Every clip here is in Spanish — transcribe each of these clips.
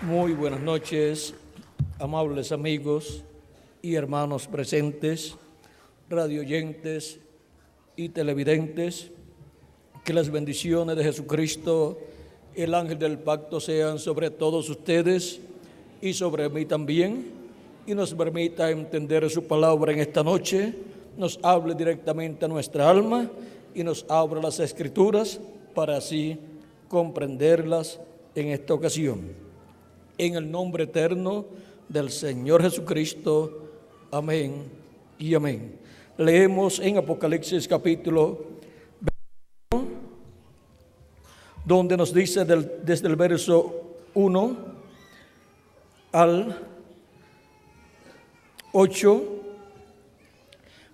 Muy buenas noches, amables amigos y hermanos presentes, radioyentes y televidentes. Que las bendiciones de Jesucristo, el ángel del pacto, sean sobre todos ustedes y sobre mí también, y nos permita entender su palabra en esta noche, nos hable directamente a nuestra alma y nos abra las Escrituras para así comprenderlas en esta ocasión. En el nombre eterno del Señor Jesucristo. Amén y amén. Leemos en Apocalipsis capítulo 21, donde nos dice desde el verso 1 al 8: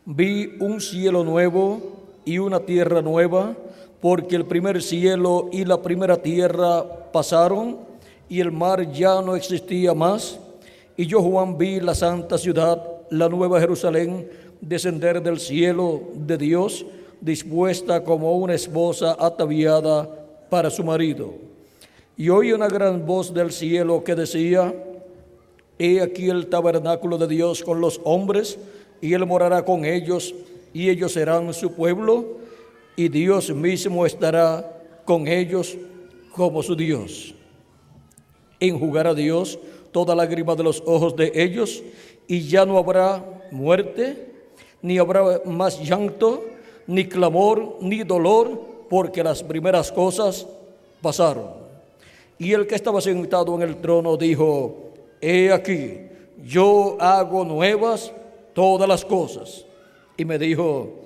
vi un cielo nuevo y una tierra nueva, porque el primer cielo y la primera tierra pasaron, y el mar ya no existía más. Y yo, Juan, vi la santa ciudad, la nueva Jerusalén, descender del cielo de Dios, dispuesta como una esposa ataviada para su marido. Y oí una gran voz del cielo que decía: he aquí el tabernáculo de Dios con los hombres, y Él morará con ellos, y ellos serán su pueblo, y Dios mismo estará con ellos como su Dios. Enjugará Dios toda lágrima de los ojos de ellos, y ya no habrá muerte, ni habrá más llanto, ni clamor, ni dolor, porque las primeras cosas pasaron. Y el que estaba sentado en el trono dijo: he aquí, yo hago nuevas todas las cosas. Y me dijo: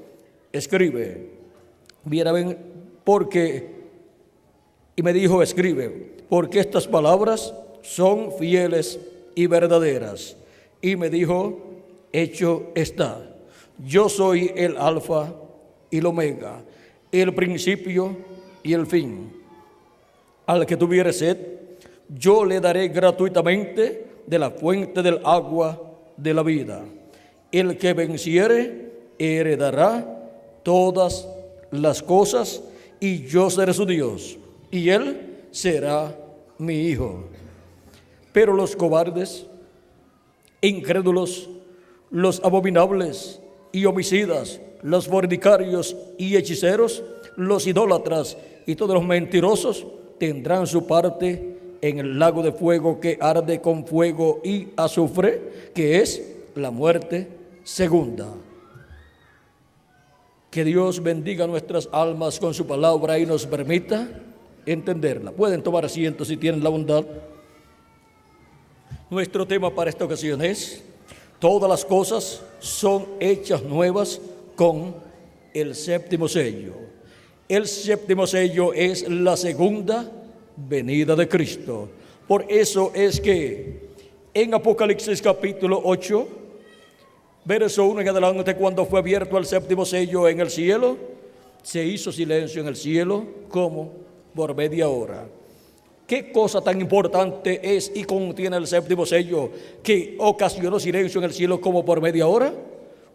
escribe, porque estas palabras son fieles y verdaderas. Y me dijo: hecho está. Yo soy el Alfa y el Omega, el principio y el fin. Al que tuviere sed, yo le daré gratuitamente de la fuente del agua de la vida. El que venciere heredará todas las cosas, y yo seré su Dios, y él será mi hijo. Pero los cobardes, incrédulos, los abominables y homicidas, los fornicarios y hechiceros, los idólatras y todos los mentirosos tendrán su parte en el lago de fuego que arde con fuego y azufre, que es la muerte segunda. Que Dios bendiga nuestras almas con su palabra y nos permita entenderla. Pueden tomar asiento si tienen la bondad. Nuestro tema para esta ocasión es: todas las cosas son hechas nuevas con el séptimo sello. El séptimo sello es la segunda venida de Cristo. Por eso es que en Apocalipsis capítulo 8, verso 1 en adelante, cuando fue abierto el séptimo sello en el cielo, se hizo silencio en el cielo como por media hora. ¿Qué cosa tan importante es y contiene el séptimo sello que ocasionó silencio en el cielo como por media hora?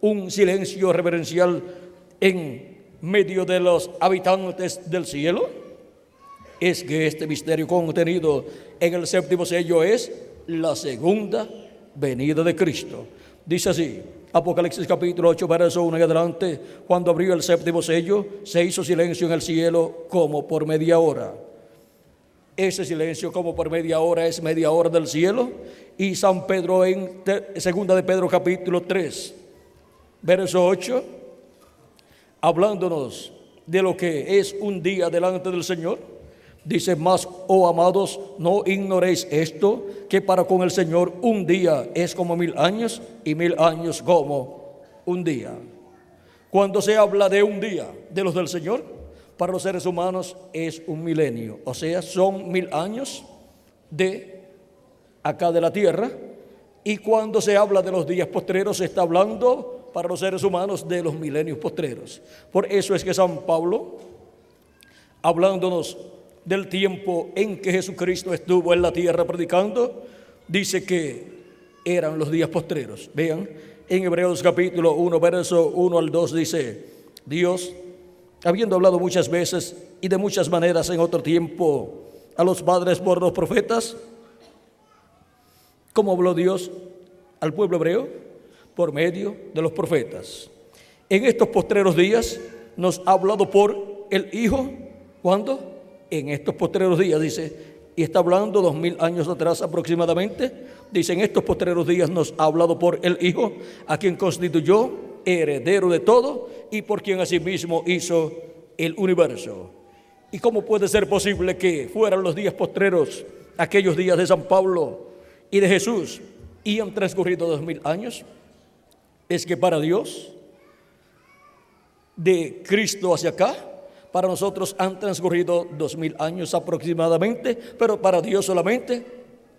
Un silencio reverencial en medio de los habitantes del cielo. Es que este misterio contenido en el séptimo sello es la segunda venida de Cristo. Dice así, Apocalipsis capítulo 8, verso 1 en adelante: cuando abrió el séptimo sello, se hizo silencio en el cielo como por media hora. Ese silencio como por media hora es media hora del cielo. Y San Pedro en segunda de Pedro capítulo 3, verso 8, hablándonos de lo que es un día delante del Señor, dice: mas, oh amados, no ignoréis esto, que para con el Señor un día es como 1000 años, y 1000 años como un día. Cuando se habla de un día de los del Señor, para los seres humanos es un milenio, o sea, son 1000 años de acá de la tierra. Y cuando se habla de los días postreros, se está hablando para los seres humanos de los milenios postreros. Por eso es que San Pablo, hablándonos del tiempo en que Jesucristo estuvo en la tierra predicando, dice que eran los días postreros. Vean, en Hebreos capítulo 1, verso 1 al 2 dice: Dios, habiendo hablado muchas veces y de muchas maneras en otro tiempo a los padres por los profetas, ¿Cómo habló Dios al pueblo hebreo? Por medio de los profetas. En estos postreros días nos ha hablado por el Hijo. ¿Cuándo? En estos postreros días, dice, y está hablando 2000 años atrás aproximadamente. Dice, en estos postreros días nos ha hablado por el Hijo, a quien constituyó heredero de todo y por quien asimismo hizo el universo. ¿Y cómo puede ser posible que fueran los días postreros, aquellos días de San Pablo y de Jesús, y han transcurrido 2000 años? Es que para Dios, de Cristo hacia acá, para nosotros han transcurrido 2000 años aproximadamente, pero para Dios solamente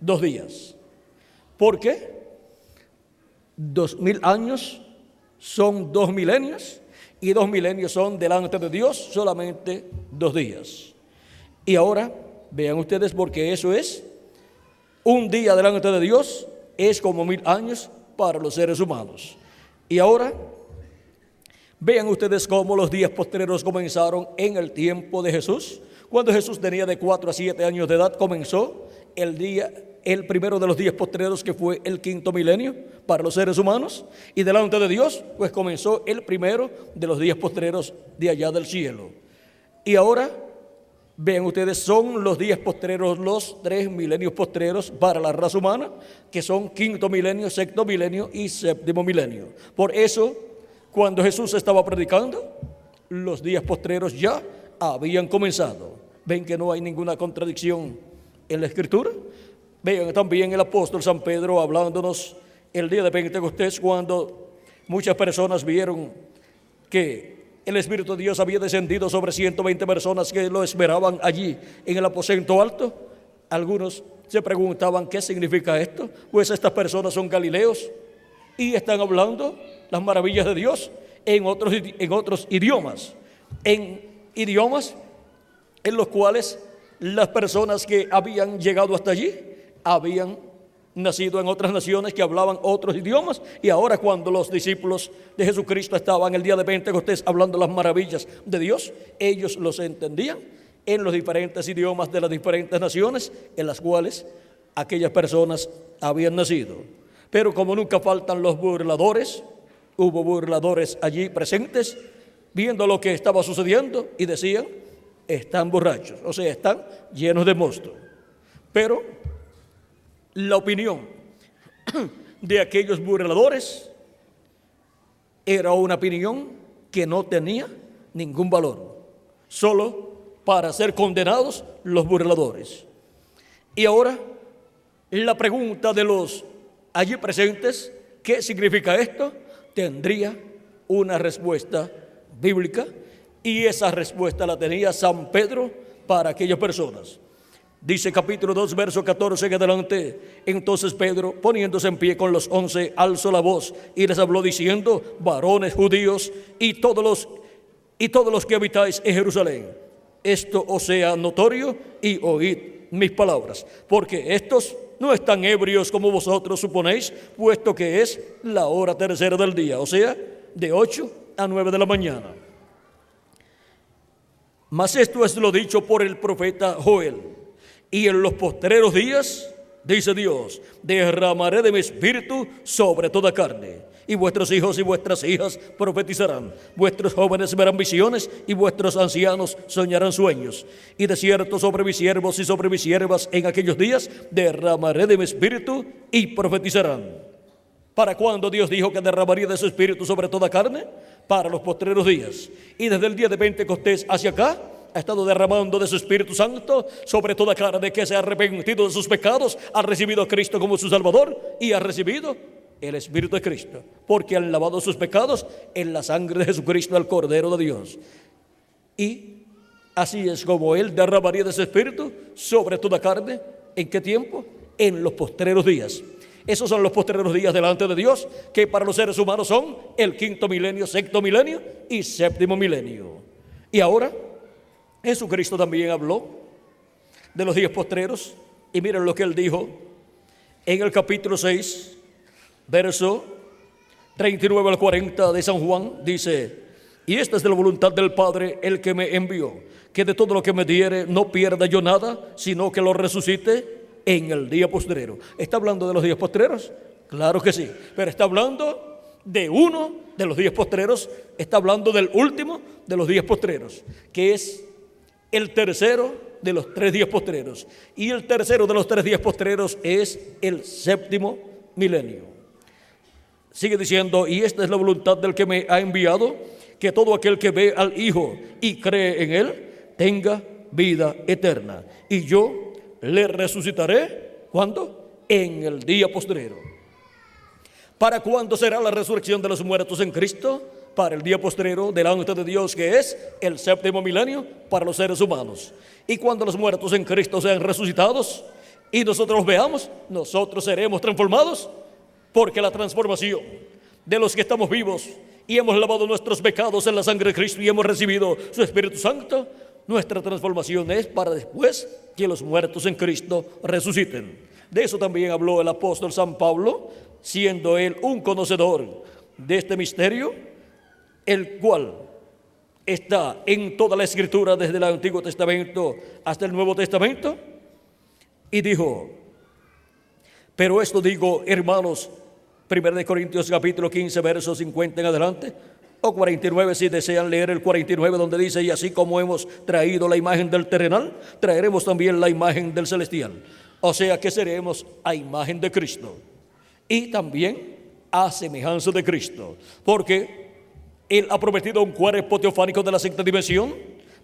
2 días. ¿Por qué? 2000 años son 2 milenios, y 2 milenios son delante de Dios solamente 2 días. Y ahora vean ustedes, porque eso es un día delante de Dios, es como 1000 años para los seres humanos. Y ahora vean ustedes cómo los días postreros comenzaron en el tiempo de Jesús. Cuando Jesús tenía de 4 a 7 años de edad, comenzó el primero de los días postreros, que fue el 5.º milenio para los seres humanos. Y delante de Dios, pues comenzó el primero de los días postreros de allá del cielo. Y ahora, vean ustedes, son los días postreros, los 3 milenios postreros para la raza humana, que son 5.º milenio, 6.º milenio y 7.º milenio. Por eso, cuando Jesús estaba predicando, los días postreros ya habían comenzado. ¿Ven que no hay ninguna contradicción en la Escritura? Vean también el apóstol San Pedro hablándonos el día de Pentecostés, cuando muchas personas vieron que el Espíritu de Dios había descendido sobre 120 personas que lo esperaban allí en el aposento alto. Algunos se preguntaban, ¿qué significa esto? Pues estas personas son galileos y están hablando las maravillas de Dios en otros idiomas, en los cuales las personas que habían llegado hasta allí habían nacido en otras naciones que hablaban otros idiomas, y ahora cuando los discípulos de Jesucristo estaban el día de Pentecostés hablando las maravillas de Dios, ellos los entendían en los diferentes idiomas de las diferentes naciones en las cuales aquellas personas habían nacido. Pero como nunca faltan los burladores, hubo burladores allí presentes, viendo lo que estaba sucediendo, y decían, están borrachos, o sea, están llenos de mosto. Pero la opinión de aquellos burladores era una opinión que no tenía ningún valor, solo para ser condenados los burladores. Y ahora, la pregunta de los allí presentes, ¿qué significa esto?, tendría una respuesta bíblica, y esa respuesta la tenía San Pedro para aquellas personas. Dice capítulo 2, verso 14 en adelante: entonces Pedro, poniéndose en pie con los 11, alzó la voz y les habló diciendo: varones judíos y todos los que habitáis en Jerusalén, esto os sea notorio, y oíd mis palabras, porque estos no están ebrios como vosotros suponéis, puesto que es la hora tercera del día, o sea, de 8 a 9 de la mañana. Mas esto es lo dicho por el profeta Joel: y en los postreros días, dice Dios, derramaré de mi espíritu sobre toda carne, y vuestros hijos y vuestras hijas profetizarán, vuestros jóvenes verán visiones, y vuestros ancianos soñarán sueños. Y de cierto sobre mis siervos y sobre mis siervas en aquellos días derramaré de mi espíritu, y profetizarán. ¿Para cuándo Dios dijo que derramaría de su espíritu sobre toda carne? Para los postreros días. Y desde el día de Pentecostés hacia acá ha estado derramando de su Espíritu Santo sobre toda carne que se ha arrepentido de sus pecados, ha recibido a Cristo como su Salvador y ha recibido el Espíritu de Cristo, porque han lavado sus pecados en la sangre de Jesucristo, el Cordero de Dios. Y así es como Él derramaría de su Espíritu sobre toda carne. ¿En qué tiempo? En los postreros días. Esos son los postreros días delante de Dios, que para los seres humanos son el 5.º milenio, 6.º milenio y 7.º milenio. Y ahora Jesucristo también habló de los días postreros, y miren lo que Él dijo en el capítulo 6, verso 39 al 40 de San Juan. Dice: y esta es de la voluntad del Padre, el que me envió, que de todo lo que me diere no pierda yo nada, sino que lo resucite en el día postrero. ¿Está hablando de los días postreros? Claro que sí, pero está hablando de uno de los días postreros, está hablando del último de los días postreros, que es el tercero de los 3 días postreros. Y el tercero de los 3 días postreros es el séptimo milenio. Sigue diciendo, y esta es la voluntad del que me ha enviado, que todo aquel que ve al Hijo y cree en Él, tenga vida eterna. Y yo le resucitaré, ¿cuándo? En el día postrero. ¿Para cuándo será la resurrección de los muertos en Cristo? Para el día postrero delante de Dios, que es el séptimo milenio para los seres humanos. Y cuando los muertos en Cristo sean resucitados y nosotros los veamos, nosotros seremos transformados, porque la transformación de los que estamos vivos y hemos lavado nuestros pecados en la sangre de Cristo y hemos recibido su Espíritu Santo, nuestra transformación es para después que los muertos en Cristo resuciten. De eso también habló el apóstol San Pablo, siendo él un conocedor de este misterio, el cual está en toda la Escritura, desde el Antiguo Testamento hasta el Nuevo Testamento, y dijo: pero esto digo, hermanos, 1 Corintios capítulo 15, versos 50 en adelante, o 49 si desean leer el 49, donde dice: y así como hemos traído la imagen del terrenal, traeremos también la imagen del celestial. O sea que seremos a imagen de Cristo y también a semejanza de Cristo, porque Él ha prometido un cuerpo teofánico de la sexta dimensión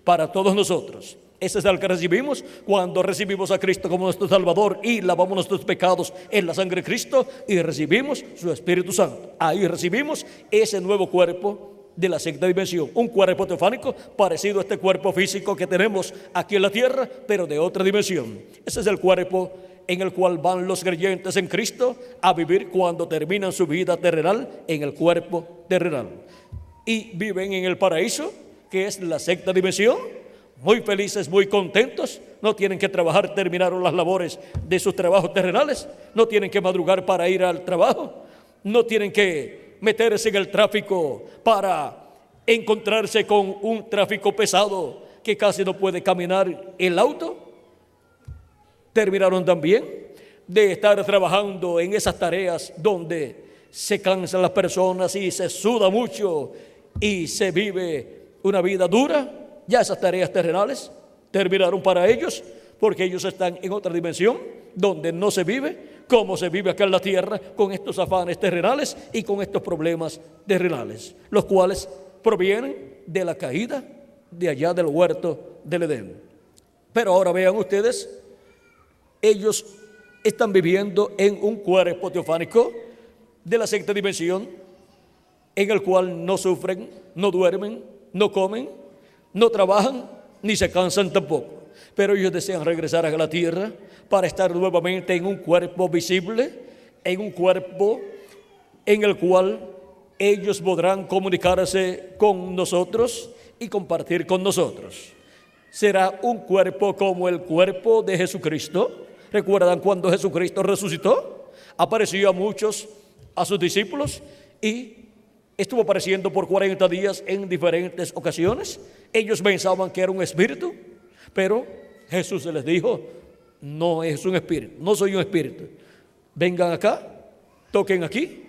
para todos nosotros. Ese es el que recibimos cuando recibimos a Cristo como nuestro Salvador y lavamos nuestros pecados en la sangre de Cristo y recibimos su Espíritu Santo. Ahí recibimos ese nuevo cuerpo de la sexta dimensión, un cuerpo teofánico parecido a este cuerpo físico que tenemos aquí en la tierra, pero de otra dimensión. Ese es el cuerpo en el cual van los creyentes en Cristo a vivir cuando terminan su vida terrenal en el cuerpo terrenal. Y viven en el paraíso, que es la sexta dimensión, muy felices, muy contentos, no tienen que trabajar, terminaron las labores de sus trabajos terrenales, no tienen que madrugar para ir al trabajo, no tienen que meterse en el tráfico para encontrarse con un tráfico pesado que casi no puede caminar el auto. Terminaron también de estar trabajando en esas tareas donde se cansan las personas y se suda mucho y se vive una vida dura. Ya esas tareas terrenales terminaron para ellos, porque ellos están en otra dimensión donde no se vive como se vive acá en la tierra, con estos afanes terrenales y con estos problemas terrenales, los cuales provienen de la caída de allá del huerto del Edén. Pero ahora vean ustedes, ellos están viviendo en un cuerpo teofánico de la sexta dimensión, en el cual no sufren, no duermen, no comen, no trabajan, ni se cansan tampoco. Pero ellos desean regresar a la tierra para estar nuevamente en un cuerpo visible, en un cuerpo en el cual ellos podrán comunicarse con nosotros y compartir con nosotros. Será un cuerpo como el cuerpo de Jesucristo. ¿Recuerdan cuando Jesucristo resucitó? Apareció a muchos, a sus discípulos, y estuvo apareciendo por 40 días en diferentes ocasiones. Ellos pensaban que era un espíritu, pero Jesús les dijo: no es un espíritu, no soy un espíritu. Vengan acá, toquen aquí,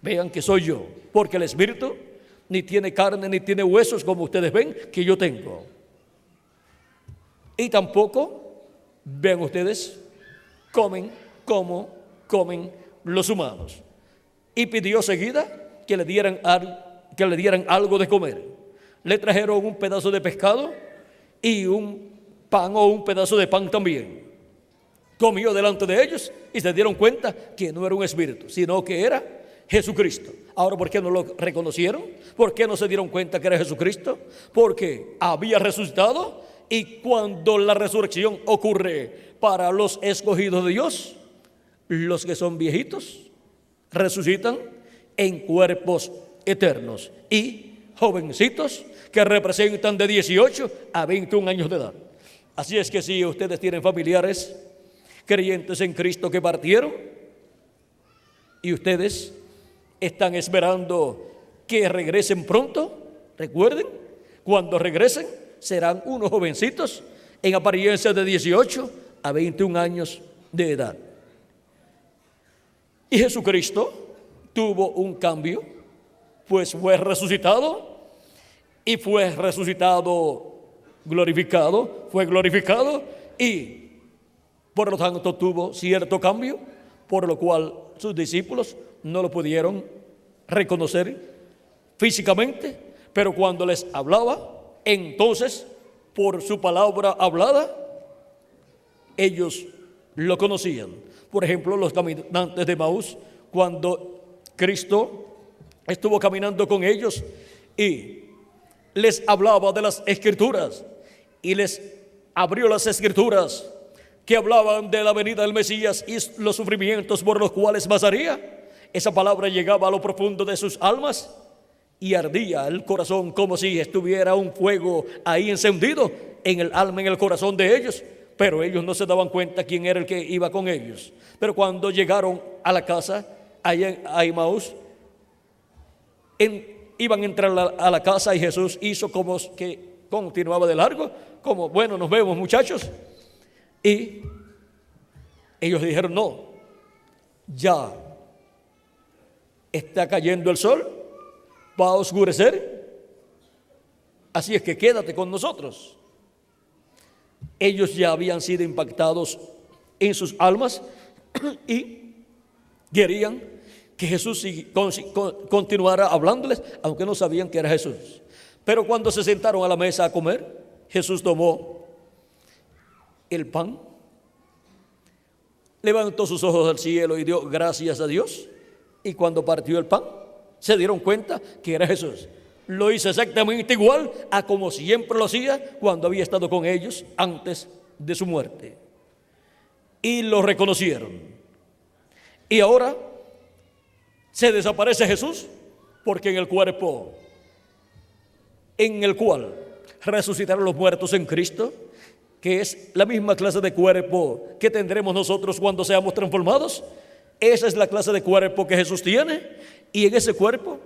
vean que soy yo, porque el espíritu ni tiene carne ni tiene huesos como ustedes ven que yo tengo. Y tampoco, vean ustedes, comen como comen los humanos. Y pidió seguida que le dieran algo de comer. Le trajeron un pedazo de pescado y un pan o un pedazo de pan también. Comió delante de ellos y se dieron cuenta que no era un espíritu, sino que era Jesucristo. Ahora, ¿por qué no lo reconocieron? ¿Por qué no se dieron cuenta que era Jesucristo? Porque había resucitado, y cuando la resurrección ocurre para los escogidos de Dios, los que son viejitos resucitan en cuerpos eternos, y jovencitos que representan de 18 a 21 años de edad. Así es que si ustedes tienen familiares creyentes en Cristo que partieron y ustedes están esperando que regresen pronto, recuerden, cuando regresen serán unos jovencitos en apariencia de 18 a 21 años de edad. Y Jesucristo tuvo un cambio, pues fue resucitado y fue resucitado glorificado, fue glorificado y por lo tanto tuvo cierto cambio, por lo cual sus discípulos no lo pudieron reconocer físicamente, pero cuando les hablaba, entonces por su palabra hablada, ellos lo conocían. Por ejemplo, los caminantes de Maús, cuando Cristo estuvo caminando con ellos y les hablaba de las Escrituras y les abrió las Escrituras que hablaban de la venida del Mesías y los sufrimientos por los cuales pasaría, esa palabra llegaba a lo profundo de sus almas y ardía el corazón como si estuviera un fuego ahí encendido en el alma, en el corazón de ellos, pero ellos no se daban cuenta quién era el que iba con ellos. Pero cuando llegaron a la casa, allá a Emaús, iban a entrar a la casa y Jesús hizo como que continuaba de largo, como bueno, nos vemos muchachos. Y ellos dijeron, no, ya está cayendo el sol, va a oscurecer, así es que quédate con nosotros. Ellos ya habían sido impactados en sus almas y querían que Jesús continuara hablándoles, aunque no sabían que era Jesús. Pero cuando se sentaron a la mesa a comer, Jesús tomó el pan, levantó sus ojos al cielo y dio gracias a Dios, y cuando partió el pan, se dieron cuenta que era Jesús. Lo hizo exactamente igual a como siempre lo hacía cuando había estado con ellos antes de su muerte. Y lo reconocieron. Y ahora se desaparece Jesús, porque en el cuerpo en el cual resucitaron los muertos en Cristo, que es la misma clase de cuerpo que tendremos nosotros cuando seamos transformados, esa es la clase de cuerpo que Jesús tiene, y en ese cuerpo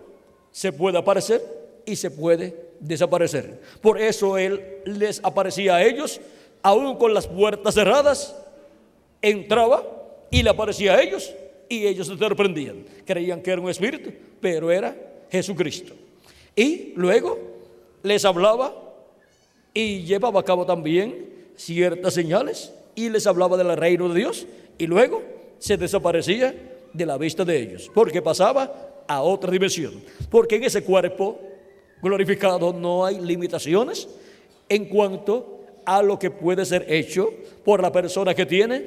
se puede aparecer y se puede desaparecer. Por eso Él les aparecía a ellos, aún con las puertas cerradas, entraba y le aparecía a ellos, y ellos se sorprendían, creían que era un espíritu, pero era Jesucristo. Y luego les hablaba y llevaba a cabo también ciertas señales y les hablaba del reino de Dios, y luego se desaparecía de la vista de ellos, porque pasaba a otra dimensión, porque en ese cuerpo glorificado no hay limitaciones en cuanto a lo que puede ser hecho por la persona que tiene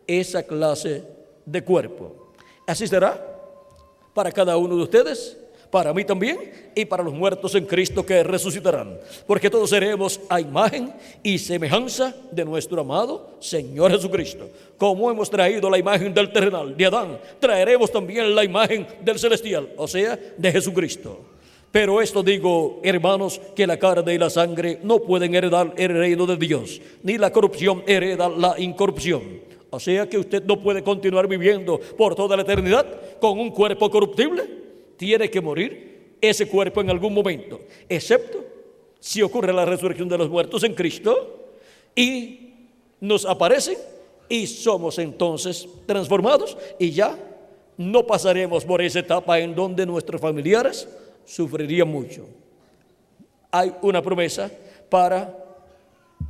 esa clase de cuerpo. Así será para cada uno de ustedes, para mí también, y para los muertos en Cristo que resucitarán, porque todos seremos a imagen y semejanza de nuestro amado Señor Jesucristo. Como hemos traído la imagen del terrenal, de Adán, traeremos también la imagen del celestial, o sea, de Jesucristo. Pero esto digo, hermanos, que la carne y la sangre no pueden heredar el reino de Dios, ni la corrupción hereda la incorrupción. O sea que usted no puede continuar viviendo por toda la eternidad con un cuerpo corruptible. Tiene que morir ese cuerpo en algún momento, excepto si ocurre la resurrección de los muertos en Cristo y nos aparecen y somos entonces transformados, y ya no pasaremos por esa etapa en donde nuestros familiares sufrirían mucho. Hay una promesa para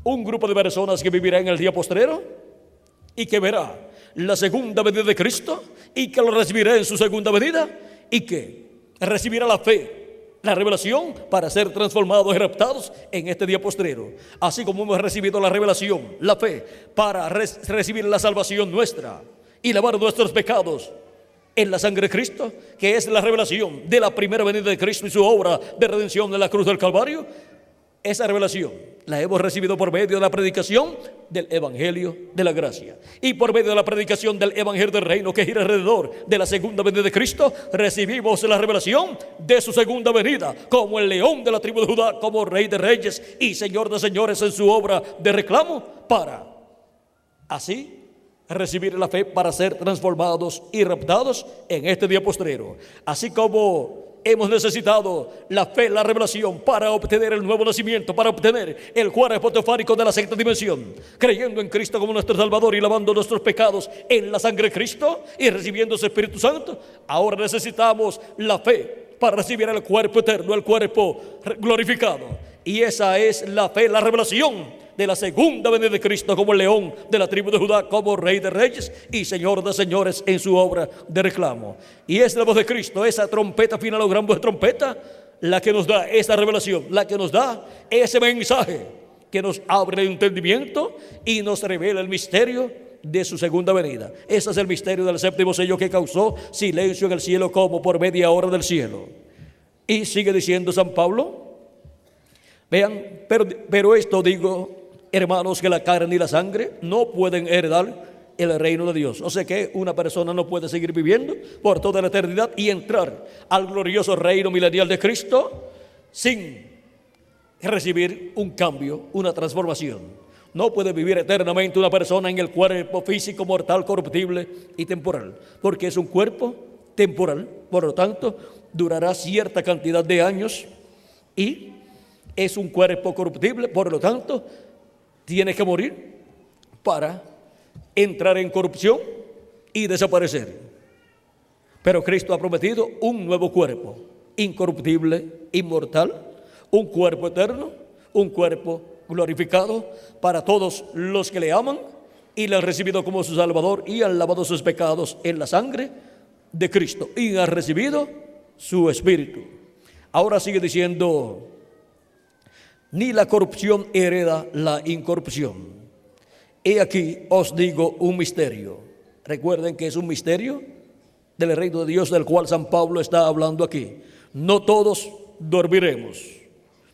un grupo de personas que vivirá en el día postrero y que verá la segunda venida de Cristo y que lo recibirá en su segunda venida y que recibirá la fe, la revelación para ser transformados y raptados en este día postrero. Así como hemos recibido la revelación, la fe para recibir la salvación nuestra y lavar nuestros pecados en la sangre de Cristo, que es la revelación de la primera venida de Cristo y su obra de redención en la cruz del Calvario. Esa revelación la hemos recibido por medio de la predicación del Evangelio de la gracia, y por medio de la predicación del Evangelio del reino que gira alrededor de la segunda venida de Cristo. Recibimos la revelación de su segunda venida como el león de la tribu de Judá, como rey de reyes y señor de señores en su obra de reclamo, para así recibir la fe para ser transformados y raptados en este día postrero. Así como hemos necesitado la fe, la revelación para obtener el nuevo nacimiento, para obtener el cuerpo teofánico de la sexta dimensión, creyendo en Cristo como nuestro Salvador y lavando nuestros pecados en la sangre de Cristo y recibiendo su Espíritu Santo. Ahora necesitamos la fe para recibir el cuerpo eterno, el cuerpo glorificado. Y esa es la fe, la revelación de la segunda venida de Cristo como león de la tribu de Judá, como Rey de reyes y Señor de señores en su obra de reclamo. Y es la voz de Cristo, esa trompeta final o gran voz de trompeta, la que nos da esa revelación, la que nos da ese mensaje que nos abre el entendimiento y nos revela el misterio de su segunda venida. Ese es el misterio del séptimo sello, que causó silencio en el cielo como por media hora del cielo. Y sigue diciendo San Pablo, vean, pero esto digo, hermanos, que la carne y la sangre no pueden heredar el reino de Dios. O sea que una persona no puede seguir viviendo por toda la eternidad y entrar al glorioso reino milenial de Cristo sin recibir un cambio, una transformación. No puede vivir eternamente una persona en el cuerpo físico mortal, corruptible y temporal, porque es un cuerpo temporal, por lo tanto durará cierta cantidad de años, y es un cuerpo corruptible, por lo tanto tiene que morir para entrar en corrupción y desaparecer. Pero Cristo ha prometido un nuevo cuerpo, incorruptible, inmortal, un cuerpo eterno, un cuerpo glorificado para todos los que le aman y le han recibido como su Salvador y han lavado sus pecados en la sangre de Cristo y han recibido su Espíritu. Ahora sigue diciendo, ni la corrupción hereda la incorrupción. He aquí os digo un misterio. Recuerden que es un misterio del reino de Dios del cual San Pablo está hablando aquí. No todos dormiremos,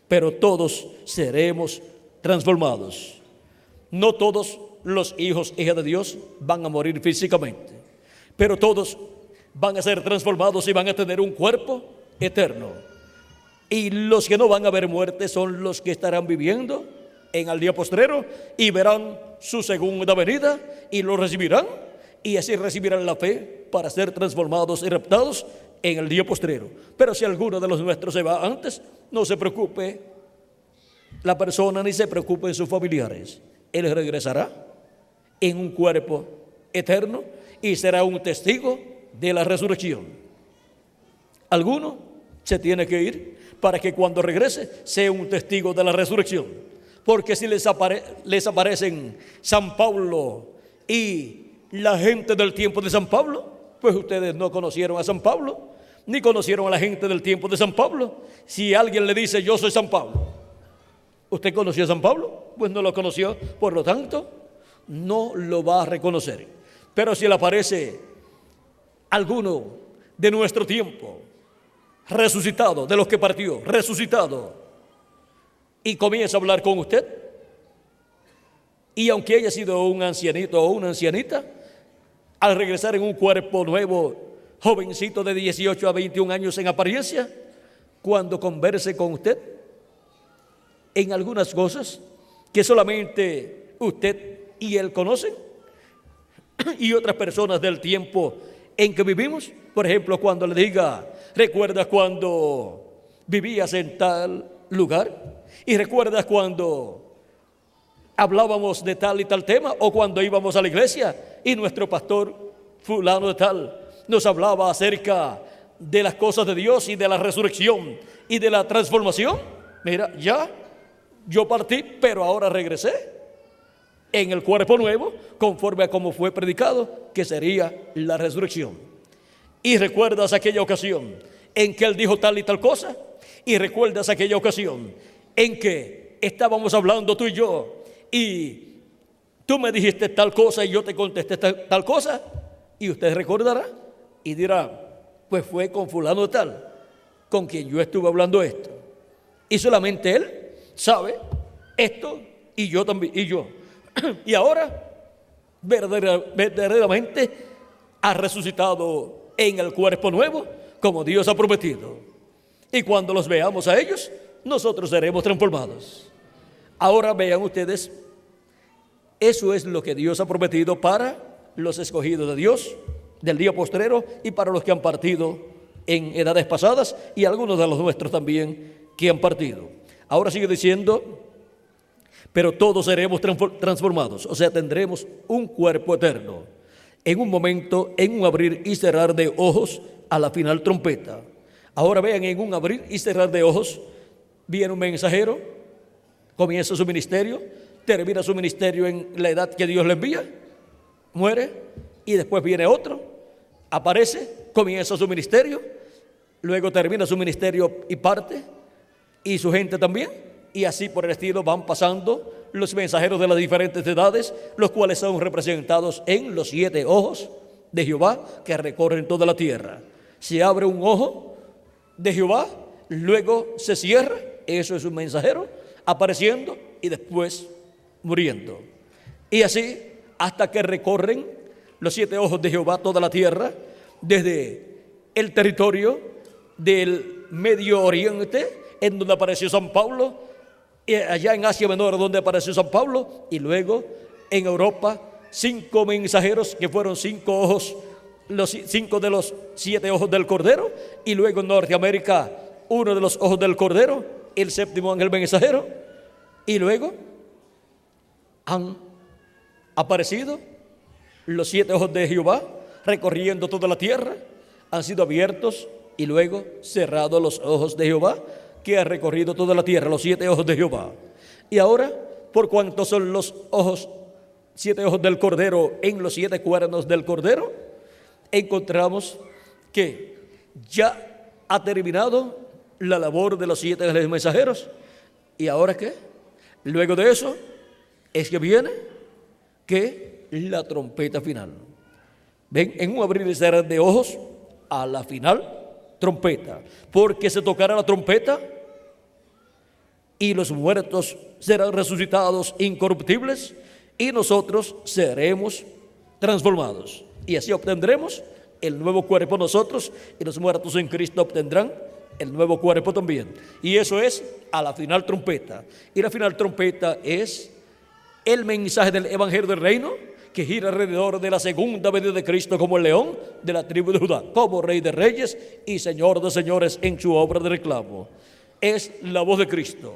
pero todos seremos transformados. No todos los hijos e hijas de Dios van a morir físicamente, pero todos van a ser transformados y van a tener un cuerpo eterno. Y los que no van a ver muerte son los que estarán viviendo en el día postrero y verán su segunda venida y lo recibirán, y así recibirán la fe para ser transformados y raptados en el día postrero. Pero si alguno de los nuestros se va antes, no se preocupe la persona ni se preocupen sus familiares. Él regresará en un cuerpo eterno y será un testigo de la resurrección. Alguno se tiene que ir para que cuando regrese sea un testigo de la resurrección. Porque si les aparecen San Pablo y la gente del tiempo de San Pablo, pues ustedes no conocieron a San Pablo, ni conocieron a la gente del tiempo de San Pablo. Si alguien le dice yo soy San Pablo, ¿usted conoció a San Pablo? Pues no lo conoció, por lo tanto no lo va a reconocer. Pero si le aparece alguno de nuestro tiempo, resucitado, de los que partió, resucitado, y comienza a hablar con usted, y aunque haya sido un ancianito o una ancianita, al regresar en un cuerpo nuevo, jovencito de 18 a 21 años en apariencia, cuando converse con usted en algunas cosas que solamente usted y él conocen, y otras personas del tiempo en que vivimos, por ejemplo, cuando le diga, ¿recuerdas cuando vivías en tal lugar? ¿Y recuerdas cuando hablábamos de tal y tal tema? O cuando íbamos a la iglesia y nuestro pastor fulano de tal nos hablaba acerca de las cosas de Dios y de la resurrección y de la transformación. Mira, ya yo partí, pero ahora regresé en el cuerpo nuevo, conforme a como fue predicado, que sería la resurrección. Y recuerdas aquella ocasión en que él dijo tal y tal cosa, y recuerdas aquella ocasión en que estábamos hablando tú y yo, y tú me dijiste tal cosa y yo te contesté tal cosa, y usted recordará y dirá, pues fue con fulano de tal con quien yo estuve hablando esto, y solamente él sabe esto, y yo también, y yo. Y ahora verdaderamente ha resucitado en el cuerpo nuevo como Dios ha prometido, y cuando los veamos a ellos, nosotros seremos transformados. Ahora vean ustedes, eso es lo que Dios ha prometido para los escogidos de Dios del día postrero y para los que han partido en edades pasadas y algunos de los nuestros también que han partido. Ahora sigue diciendo, pero todos seremos transformados, o sea, tendremos un cuerpo eterno, en un momento, en un abrir y cerrar de ojos, a la final trompeta. Ahora vean, en un abrir y cerrar de ojos, viene un mensajero, comienza su ministerio, termina su ministerio en la edad que Dios le envía, muere, y después viene otro, aparece, comienza su ministerio, luego termina su ministerio y parte, y su gente también, y así por el estilo van pasando los mensajeros de las diferentes edades, los cuales son representados en los 7 ojos de Jehová que recorren toda la tierra. Se abre un ojo de Jehová, luego se cierra, eso es un mensajero, apareciendo y después muriendo. Y así hasta que recorren los 7 ojos de Jehová toda la tierra, desde el territorio del Medio Oriente, en donde apareció San Pablo, allá en Asia Menor donde apareció San Pablo, y luego en Europa 5 mensajeros que fueron 5 ojos, los 5 de los 7 ojos del Cordero, y luego en Norteamérica 1 de los ojos del Cordero, el 7º ángel mensajero, y luego han aparecido los 7 ojos de Jehová recorriendo toda la tierra, han sido abiertos y luego cerrados los ojos de Jehová que ha recorrido toda la tierra, los 7 ojos de Jehová. Y ahora, por cuanto son los ojos, 7 ojos del Cordero en los 7 cuernos del Cordero, encontramos que ya ha terminado la labor de los 7 ángeles mensajeros. ¿Y ahora qué? Luego de eso es que viene que la trompeta final. Ven, en un abrir y cerrar de ojos, a la final trompeta, porque se tocará la trompeta y los muertos serán resucitados incorruptibles y nosotros seremos transformados, y así obtendremos el nuevo cuerpo nosotros, y los muertos en Cristo obtendrán el nuevo cuerpo también. Y eso es a la final trompeta. Y la final trompeta es el mensaje del Evangelio del Reino, que gira alrededor de la segunda venida de Cristo como el león de la tribu de Judá, como Rey de reyes y Señor de señores en su obra de reclamo. Es la voz de Cristo,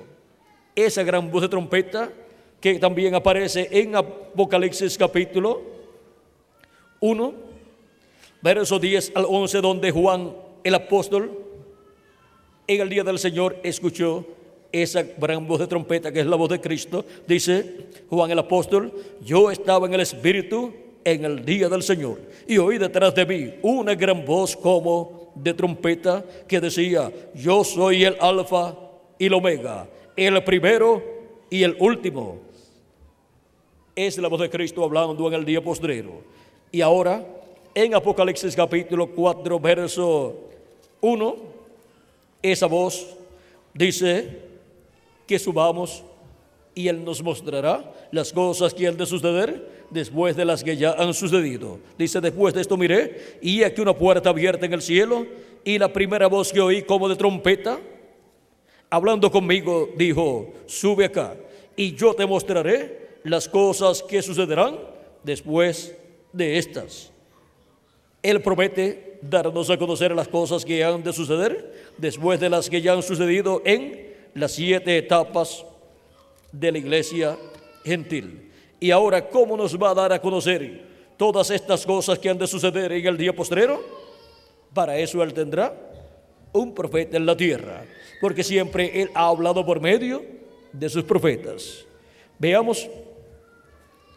esa gran voz de trompeta que también aparece en Apocalipsis capítulo 1, versos 10 al 11, donde Juan el apóstol en el día del Señor escuchó esa gran voz de trompeta que es la voz de Cristo. Dice Juan el apóstol: yo estaba en el Espíritu en el día del Señor y oí detrás de mí una gran voz como de trompeta que decía: yo soy el Alfa y el Omega, el primero y el último. Es la voz de Cristo hablando en el día postrero. Y ahora en Apocalipsis capítulo 4 verso 1, esa voz dice que subamos y Él nos mostrará las cosas que han de suceder después de las que ya han sucedido. Dice: después de esto miré y aquí una puerta abierta en el cielo, y la primera voz que oí como de trompeta hablando conmigo dijo: sube acá y yo te mostraré las cosas que sucederán después de estas. Él promete darnos a conocer las cosas que han de suceder después de las que ya han sucedido en las 7 etapas de la iglesia gentil. Y ahora, ¿cómo nos va a dar a conocer todas estas cosas que han de suceder en el día postrero? Para eso Él tendrá un profeta en la tierra, porque siempre Él ha hablado por medio de sus profetas. Veamos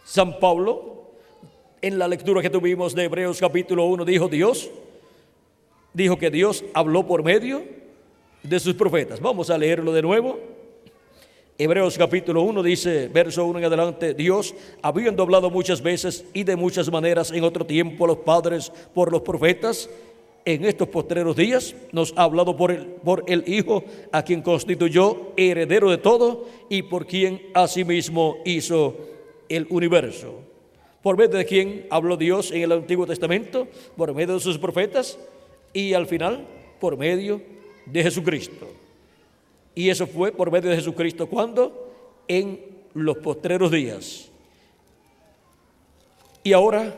San Pablo, en la lectura que tuvimos de Hebreos capítulo 1, dijo que Dios habló por medio de sus profetas. Vamos a leerlo de nuevo. Hebreos capítulo 1 dice, verso 1 en adelante: Dios, habiendo hablado muchas veces y de muchas maneras en otro tiempo a los padres por los profetas, en estos postreros días nos ha hablado por el Hijo, a quien constituyó heredero de todo y por quien asimismo hizo el universo. Por medio de quien habló Dios en el Antiguo Testamento, por medio de sus profetas, y al final por medio de Jesucristo. Y eso fue por medio de Jesucristo. ¿Cuándo? En los postreros días. Y ahora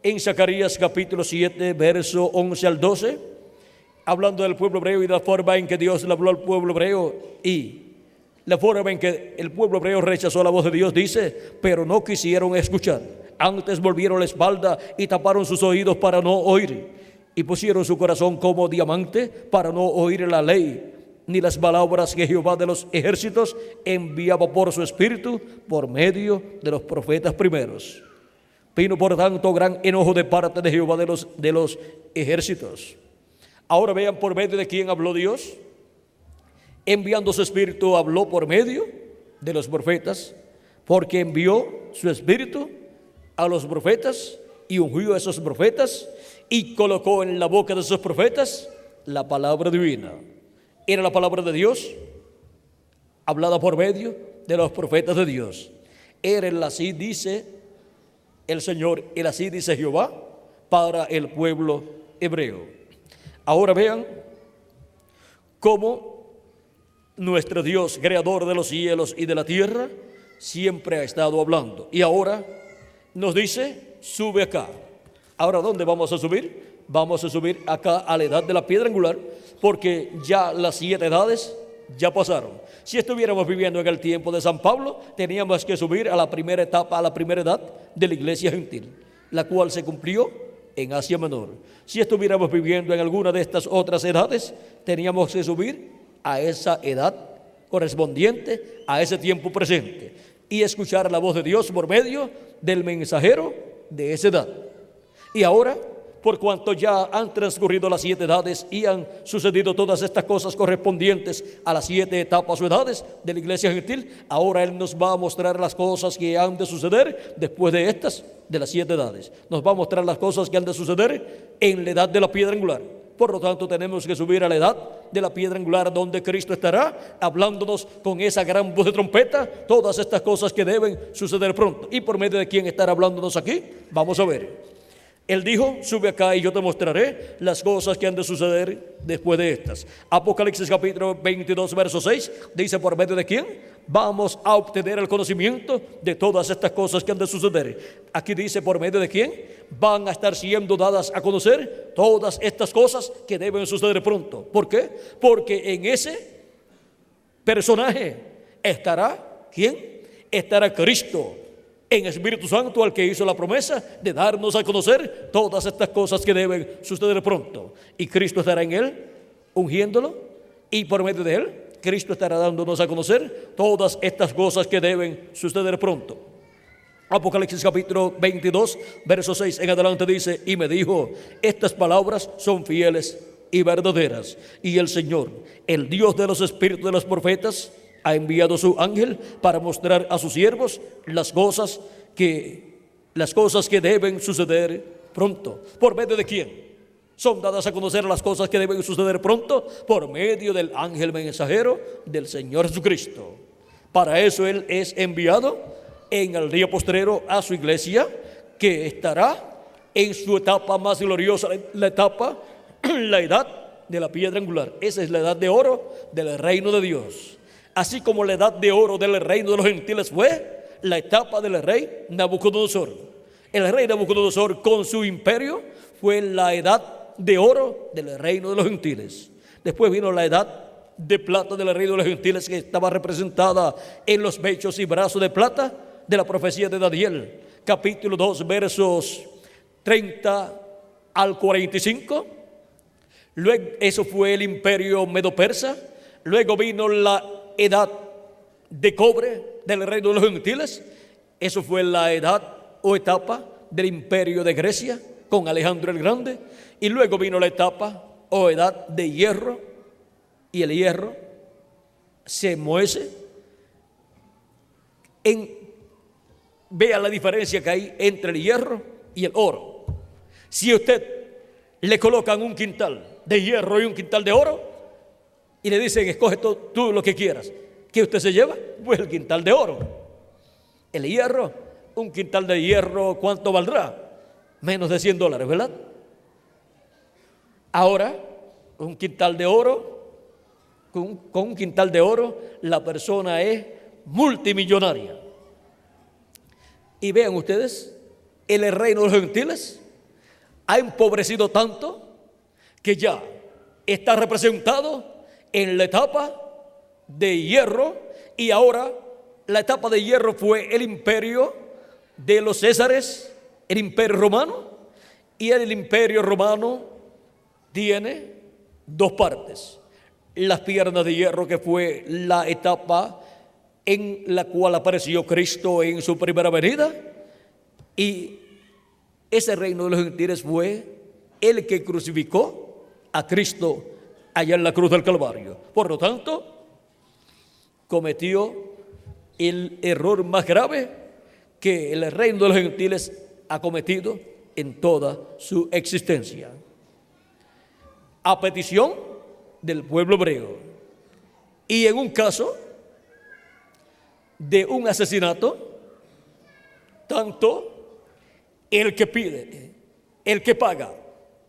en Zacarías capítulo 7 verso 11 al 12, hablando del pueblo hebreo y de la forma en que Dios le habló al pueblo hebreo y la forma en que el pueblo hebreo rechazó la voz de Dios, dice, pero no quisieron escuchar. Antes volvieron la espalda y taparon sus oídos para no oír, y pusieron su corazón como diamante para no oír la ley, ni las palabras que Jehová de los ejércitos enviaba por su espíritu por medio de los profetas primeros. Vino por tanto gran enojo de parte de Jehová de los ejércitos. Ahora vean por medio de quién habló Dios. Enviando su espíritu habló por medio de los profetas, porque envió su espíritu a los profetas y ungió a esos profetas y colocó en la boca de esos profetas la palabra divina. Era la palabra de Dios hablada por medio de los profetas de Dios. Era el así dice el Señor, el así dice Jehová para el pueblo hebreo. Ahora vean cómo nuestro Dios, creador de los cielos y de la tierra, siempre ha estado hablando. Y ahora nos dice, sube acá. Ahora, ¿dónde vamos a subir? Vamos a subir acá a la edad de la piedra angular, porque ya las 7 edades ya pasaron. Si estuviéramos viviendo en el tiempo de San Pablo, teníamos que subir a la primera etapa, a la primera edad de la iglesia gentil, la cual se cumplió en Asia Menor. Si estuviéramos viviendo en alguna de estas otras edades, teníamos que subir a esa edad correspondiente a ese tiempo presente y escuchar la voz de Dios por medio del mensajero de esa edad. Y ahora, por cuanto ya han transcurrido las 7 edades y han sucedido todas estas cosas correspondientes a las 7 etapas o edades de la iglesia gentil, ahora Él nos va a mostrar las cosas que han de suceder después de estas, de las 7 edades. Nos va a mostrar las cosas que han de suceder en la edad de la piedra angular. Por lo tanto, tenemos que subir a la edad de la piedra angular, donde Cristo estará hablándonos con esa gran voz de trompeta, todas estas cosas que deben suceder pronto. ¿Y por medio de quién estará hablándonos aquí? Vamos a ver. Él dijo, sube acá y yo te mostraré las cosas que han de suceder después de estas. Apocalipsis capítulo 22, verso 6, dice, ¿por medio de quién? Vamos a obtener el conocimiento de todas estas cosas que han de suceder. Aquí dice, ¿por medio de quién? Van a estar siendo dadas a conocer todas estas cosas que deben suceder pronto. ¿Por qué? Porque en ese personaje estará, ¿quién? Estará Cristo, en Espíritu Santo, al que hizo la promesa de darnos a conocer todas estas cosas que deben suceder pronto. Y Cristo estará en él, ungiéndolo, y por medio de él, Cristo estará dándonos a conocer todas estas cosas que deben suceder pronto. Apocalipsis capítulo 22, verso 6 en adelante dice, y me dijo, estas palabras son fieles y verdaderas, y el Señor, el Dios de los espíritus de los profetas, ha enviado su ángel para mostrar a sus siervos las cosas que deben suceder pronto. ¿Por medio de quién? Son dadas a conocer las cosas que deben suceder pronto por medio del ángel mensajero del Señor Jesucristo. Para eso Él es enviado en el día postrero a su iglesia, que estará en su etapa más gloriosa, la etapa, la edad de la piedra angular. Esa es la edad de oro del reino de Dios. Así como la edad de oro del reino de los gentiles fue la etapa del rey Nabucodonosor. El rey Nabucodonosor con su imperio fue la edad de oro del reino de los gentiles. Después vino la edad de plata del reino de los gentiles, que estaba representada en los pechos y brazos de plata de la profecía de Daniel, capítulo 2, versos 30 al 45. Luego, eso fue el imperio medo-persa. Luego vino la edad de cobre del reino de los gentiles. Eso fue la edad o etapa del imperio de Grecia con Alejandro el Grande. Y luego vino la etapa o edad de hierro, y el hierro se muece. Vea la diferencia que hay entre el hierro y el oro. Si usted le colocan un quintal de hierro y un quintal de oro y le dicen, escoge tú lo que quieras, ¿qué usted se lleva? Pues el quintal de oro. El hierro, un quintal de hierro, ¿cuánto valdrá? Menos de $100, ¿verdad? Ahora, un quintal de oro, con un quintal de oro, la persona es multimillonaria. Y vean ustedes, el reino de los gentiles ha empobrecido tanto que ya está representado en la etapa de hierro, y ahora la etapa de hierro fue el imperio de los Césares, el imperio romano, y el imperio romano tiene dos partes: las piernas de hierro, que fue la etapa en la cual apareció Cristo en su primera venida, y ese reino de los gentiles fue el que crucificó a Cristo allá en la cruz del Calvario. Por lo tanto, cometió el error más grave que el reino de los gentiles ha cometido en toda su existencia, a petición del pueblo hebreo, y en un caso de un asesinato, tanto el que pide, el que paga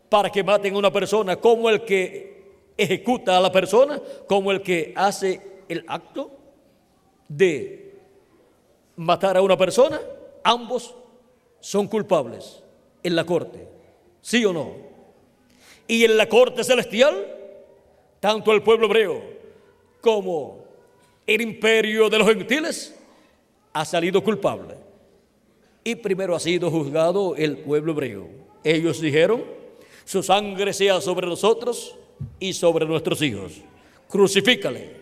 para que maten a una persona, como el que ejecuta a la persona, como el que hace el acto de matar a una persona, ambos son culpables en la corte, ¿sí o no? Y en la corte celestial, tanto el pueblo hebreo como el imperio de los gentiles ha salido culpable. Y primero ha sido juzgado el pueblo hebreo. Ellos dijeron: su sangre sea sobre nosotros y sobre nuestros hijos, crucifícale.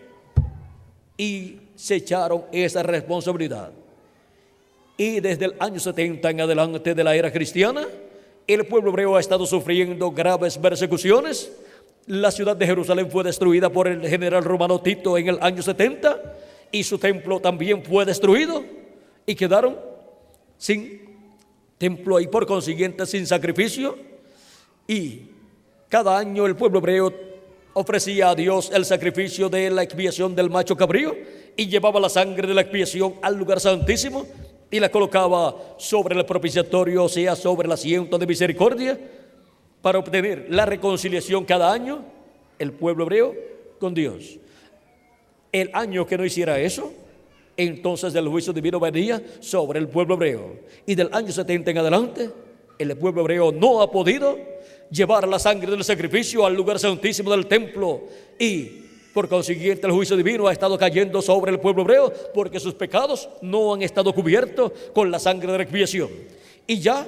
Y se echaron esa responsabilidad. Y desde el año 70 en adelante de la era cristiana, el pueblo hebreo ha estado sufriendo graves persecuciones. La ciudad de Jerusalén fue destruida por el general romano Tito en el año 70, y su templo también fue destruido, y quedaron sin templo y por consiguiente sin sacrificio. Y cada año el pueblo hebreo ofrecía a Dios el sacrificio de la expiación del macho cabrío, y llevaba la sangre de la expiación al lugar santísimo y la colocaba sobre el propiciatorio, o sea, sobre el asiento de misericordia, para obtener la reconciliación cada año el pueblo hebreo con Dios. El año que no hiciera eso, entonces el juicio divino venía sobre el pueblo hebreo. Y del año 70 en adelante, el pueblo hebreo no ha podido llevar la sangre del sacrificio al lugar santísimo del templo, y por consiguiente el juicio divino ha estado cayendo sobre el pueblo hebreo, porque sus pecados no han estado cubiertos con la sangre de la expiación. Y ya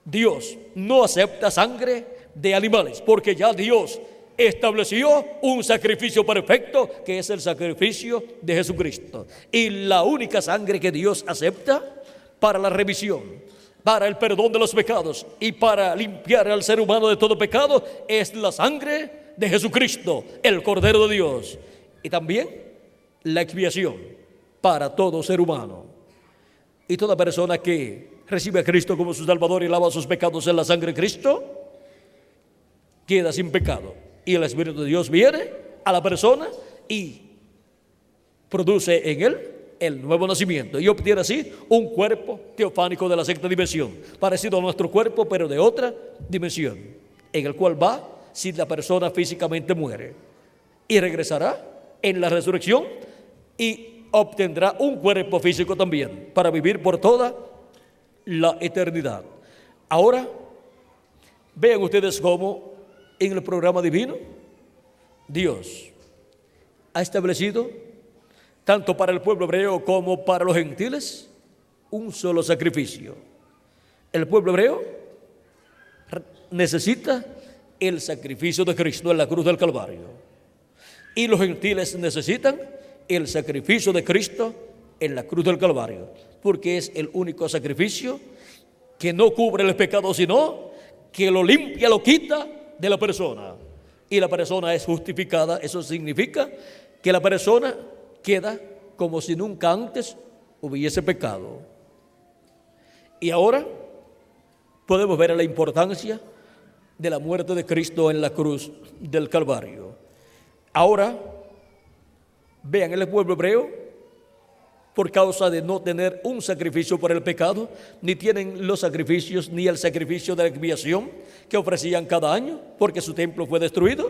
Dios no acepta sangre de animales, porque ya Dios estableció un sacrificio perfecto, que es el sacrificio de Jesucristo. Y la única sangre que Dios acepta para la remisión, para el perdón de los pecados y para limpiar al ser humano de todo pecado, es la sangre de Jesucristo, el Cordero de Dios. Y también la expiación para todo ser humano. Y toda persona que recibe a Cristo como su Salvador y lava sus pecados en la sangre de Cristo, queda sin pecado. Y el Espíritu de Dios viene a la persona y produce en él el nuevo nacimiento, y obtiene así un cuerpo teofánico de la sexta dimensión, parecido a nuestro cuerpo, pero de otra dimensión, en el cual va si la persona físicamente muere, y regresará en la resurrección y obtendrá un cuerpo físico también para vivir por toda la eternidad. Ahora, vean ustedes cómo en el programa divino Dios ha establecido, tanto para el pueblo hebreo como para los gentiles, un solo sacrificio. El pueblo hebreo necesita el sacrificio de Cristo en la cruz del Calvario, y los gentiles necesitan el sacrificio de Cristo en la cruz del Calvario, porque es el único sacrificio que no cubre el pecado, sino que lo limpia, lo quita de la persona, y la persona es justificada. Eso significa que la persona queda como si nunca antes hubiese pecado. Y ahora podemos ver la importancia de la muerte de Cristo en la cruz del Calvario. Ahora, vean, el pueblo hebreo, por causa de no tener un sacrificio por el pecado, ni tienen los sacrificios ni el sacrificio de la expiación que ofrecían cada año, porque su templo fue destruido,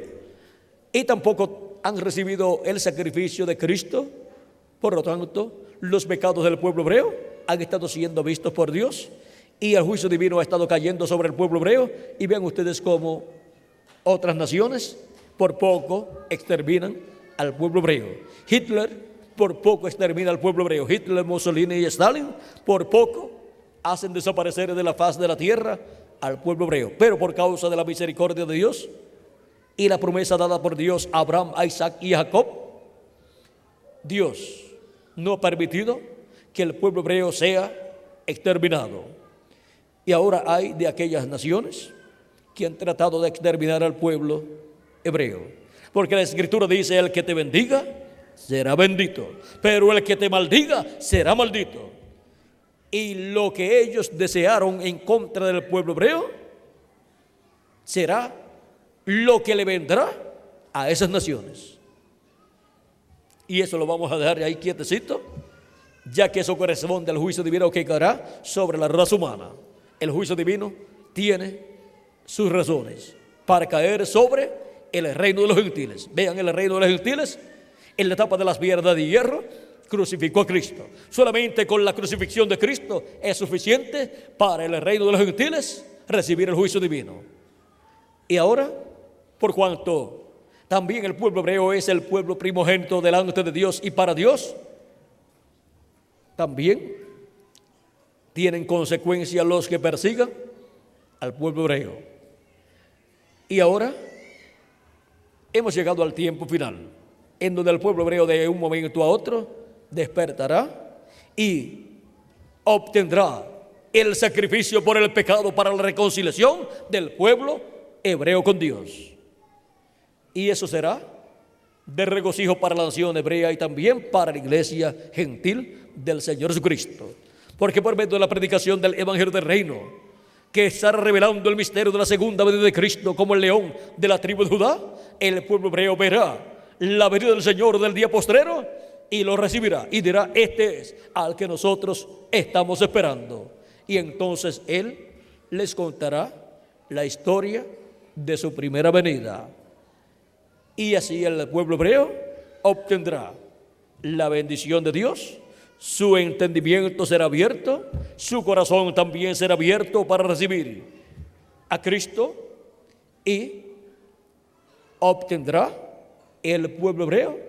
y tampoco han recibido el sacrificio de Cristo. Por lo tanto, los pecados del pueblo hebreo han estado siendo vistos por Dios, y el juicio divino ha estado cayendo sobre el pueblo hebreo. Y vean ustedes cómo otras naciones por poco exterminan al pueblo hebreo. Hitler por poco extermina al pueblo hebreo. Hitler, Mussolini y Stalin por poco hacen desaparecer de la faz de la tierra al pueblo hebreo. Pero por causa de la misericordia de Dios y la promesa dada por Dios a Abraham, a Isaac y a Jacob, Dios no ha permitido que el pueblo hebreo sea exterminado. Y ahora hay de aquellas naciones que han tratado de exterminar al pueblo hebreo. Porque la Escritura dice: el que te bendiga será bendito, pero el que te maldiga será maldito. Y lo que ellos desearon en contra del pueblo hebreo será lo que le vendrá a esas naciones. Y eso lo vamos a dejar ahí quietecito, ya que eso corresponde al juicio divino que caerá sobre la raza humana. El juicio divino tiene sus razones para caer sobre el reino de los gentiles. Vean, el reino de los gentiles, en la etapa de las piedras de hierro, crucificó a Cristo. Solamente con la crucifixión de Cristo es suficiente para el reino de los gentiles recibir el juicio divino. Y ahora, por cuanto también el pueblo hebreo es el pueblo primogénito delante de Dios y para Dios, también tienen consecuencia los que persigan al pueblo hebreo. Y ahora hemos llegado al tiempo final, en donde el pueblo hebreo de un momento a otro despertará y obtendrá el sacrificio por el pecado para la reconciliación del pueblo hebreo con Dios. Y eso será de regocijo para la nación hebrea y también para la iglesia gentil del Señor Jesucristo. Porque por medio de la predicación del Evangelio del Reino, que estará revelando el misterio de la segunda venida de Cristo como el león de la tribu de Judá, el pueblo hebreo verá la venida del Señor del día postrero y lo recibirá y dirá: este es al que nosotros estamos esperando. Y entonces Él les contará la historia de su primera venida. Y así el pueblo hebreo obtendrá la bendición de Dios, su entendimiento será abierto, su corazón también será abierto para recibir a Cristo, y obtendrá el pueblo hebreo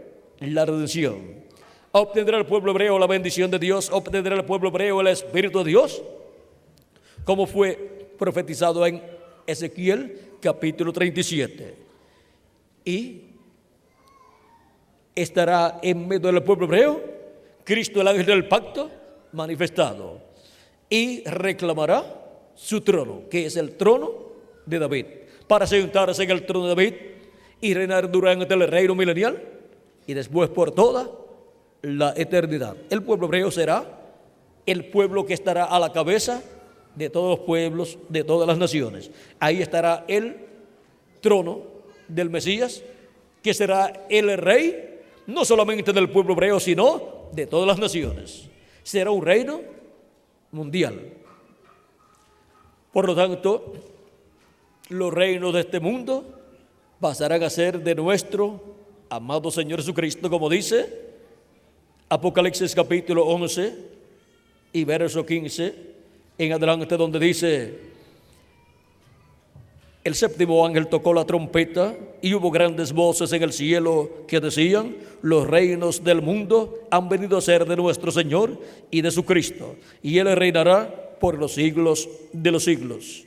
la redención. Obtendrá el pueblo hebreo la bendición de Dios, obtendrá el pueblo hebreo el Espíritu de Dios, como fue profetizado en Ezequiel capítulo 37. Y estará en medio del pueblo hebreo Cristo, el ángel del pacto, manifestado, y reclamará su trono, que es el trono de David, para sentarse en el trono de David y reinar durante el reino milenial y después por toda la eternidad. El pueblo hebreo será el pueblo que estará a la cabeza de todos los pueblos, de todas las naciones. Ahí estará el trono del Mesías, que será el rey no solamente del pueblo hebreo, sino de todas las naciones. Será un reino mundial. Por lo tanto, los reinos de este mundo pasarán a ser de nuestro amado Señor Jesucristo, como dice Apocalipsis capítulo 11 y verso 15 en adelante, donde dice: el séptimo ángel tocó la trompeta y hubo grandes voces en el cielo que decían: los reinos del mundo han venido a ser de nuestro Señor y de su Cristo, y Él reinará por los siglos de los siglos.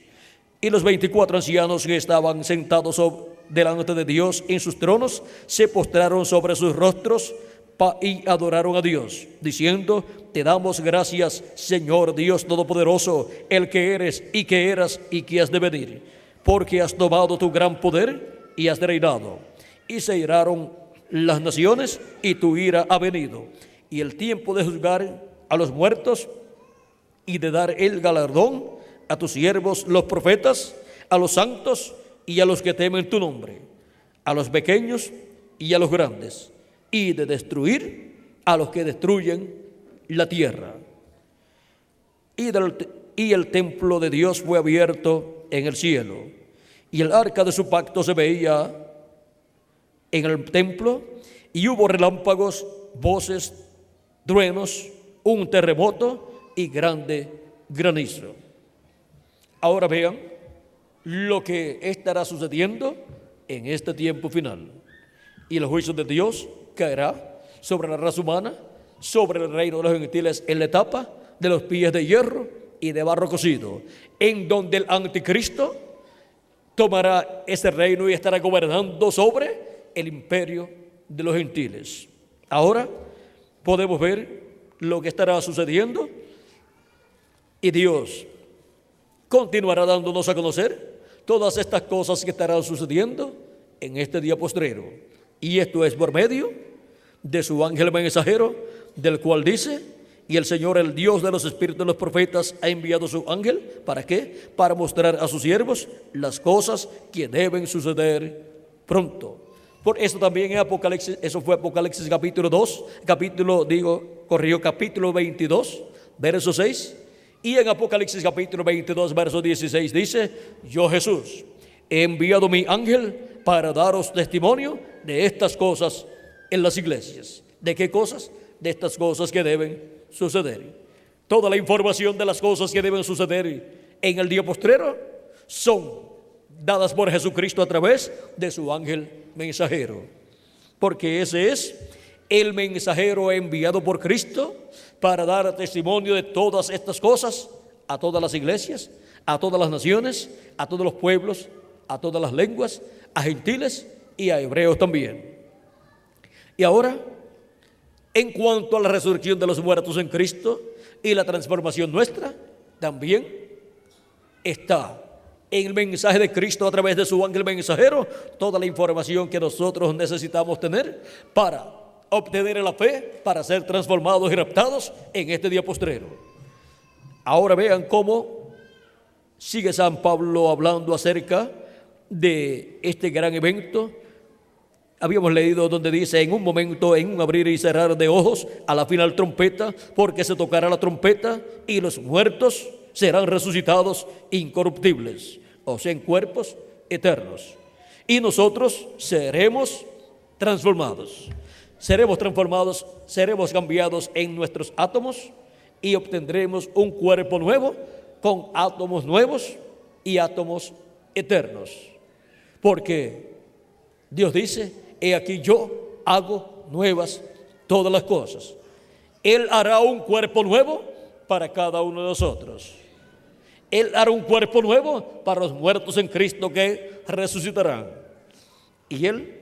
Y los 24 ancianos que estaban sentados delante de Dios en sus tronos se postraron sobre sus rostros y adoraron a Dios, diciendo: te damos gracias, Señor Dios Todopoderoso, el que eres y que eras y que has de venir, porque has tomado tu gran poder y has reinado. Y se iraron las naciones y tu ira ha venido, y el tiempo de juzgar a los muertos y de dar el galardón a tus siervos los profetas, a los santos y a los que temen tu nombre, a los pequeños y a los grandes, y de destruir a los que destruyen la tierra. Y el templo de Dios fue abierto en el cielo, y el arca de su pacto se veía en el templo, y hubo relámpagos, voces, truenos, un terremoto y grande granizo. Ahora vean lo que estará sucediendo en este tiempo final. Y el juicio de Dios caerá sobre la raza humana, sobre el reino de los gentiles en la etapa de los pies de hierro y de barro cocido, en donde el anticristo tomará ese reino y estará gobernando sobre el imperio de los gentiles. Ahora podemos ver lo que estará sucediendo y Dios continuará dándonos a conocer todas estas cosas que estarán sucediendo en este día postrero. Y esto es por medio de su ángel mensajero, del cual dice: y el Señor, el Dios de los espíritus de los profetas, ha enviado su ángel. ¿Para qué? Para mostrar a sus siervos las cosas que deben suceder pronto. Por eso también en Apocalipsis, eso fue Apocalipsis capítulo 22, verso 6. Y en Apocalipsis capítulo 22, verso 16 dice: yo, Jesús, he enviado mi ángel para daros testimonio de estas cosas en las iglesias. ¿De qué cosas? De estas cosas que deben suceder. Toda la información de las cosas que deben suceder en el día postrero son dadas por Jesucristo a través de su ángel mensajero, porque ese es el mensajero enviado por Cristo para dar testimonio de todas estas cosas a todas las iglesias, a todas las naciones, a todos los pueblos, a todas las lenguas, a gentiles y a hebreos también. Y ahora, en cuanto a la resurrección de los muertos en Cristo y la transformación nuestra, también está en el mensaje de Cristo a través de su ángel mensajero toda la información que nosotros necesitamos tener para obtener la fe, para ser transformados y raptados en este día postrero. Ahora vean cómo sigue San Pablo hablando acerca de este gran evento. Habíamos leído donde dice: en un momento, en un abrir y cerrar de ojos, a la final trompeta, porque se tocará la trompeta y los muertos serán resucitados incorruptibles, o sea, en cuerpos eternos. Y nosotros seremos transformados, seremos cambiados en nuestros átomos y obtendremos un cuerpo nuevo con átomos nuevos y átomos eternos. Porque Dios dice: he aquí yo hago nuevas todas las cosas. Él hará un cuerpo nuevo para cada uno de nosotros. Él hará un cuerpo nuevo para los muertos en Cristo que resucitarán. Y Él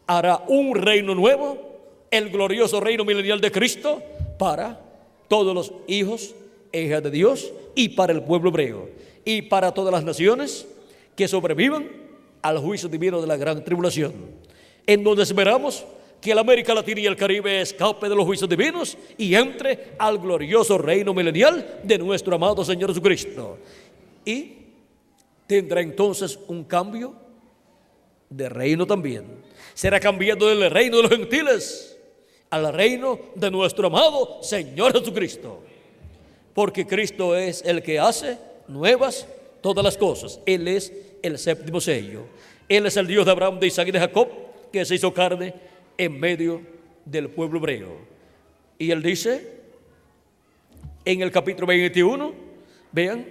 hará un reino nuevo, el glorioso reino milenial de Cristo, para todos los hijos e hijas de Dios y para el pueblo hebreo y para todas las naciones que sobrevivan al juicio divino de la gran tribulación, en donde esperamos que la América Latina y el Caribe escape de los juicios divinos y entre al glorioso reino milenial de nuestro amado Señor Jesucristo. Y tendrá entonces un cambio de reino también. Será cambiado del reino de los gentiles al reino de nuestro amado Señor Jesucristo. Porque Cristo es el que hace nuevas todas las cosas. Él es el séptimo sello. Él es el Dios de Abraham, de Isaac y de Jacob, que se hizo carne en medio del pueblo hebreo. Y Él dice en el capítulo 21, vean,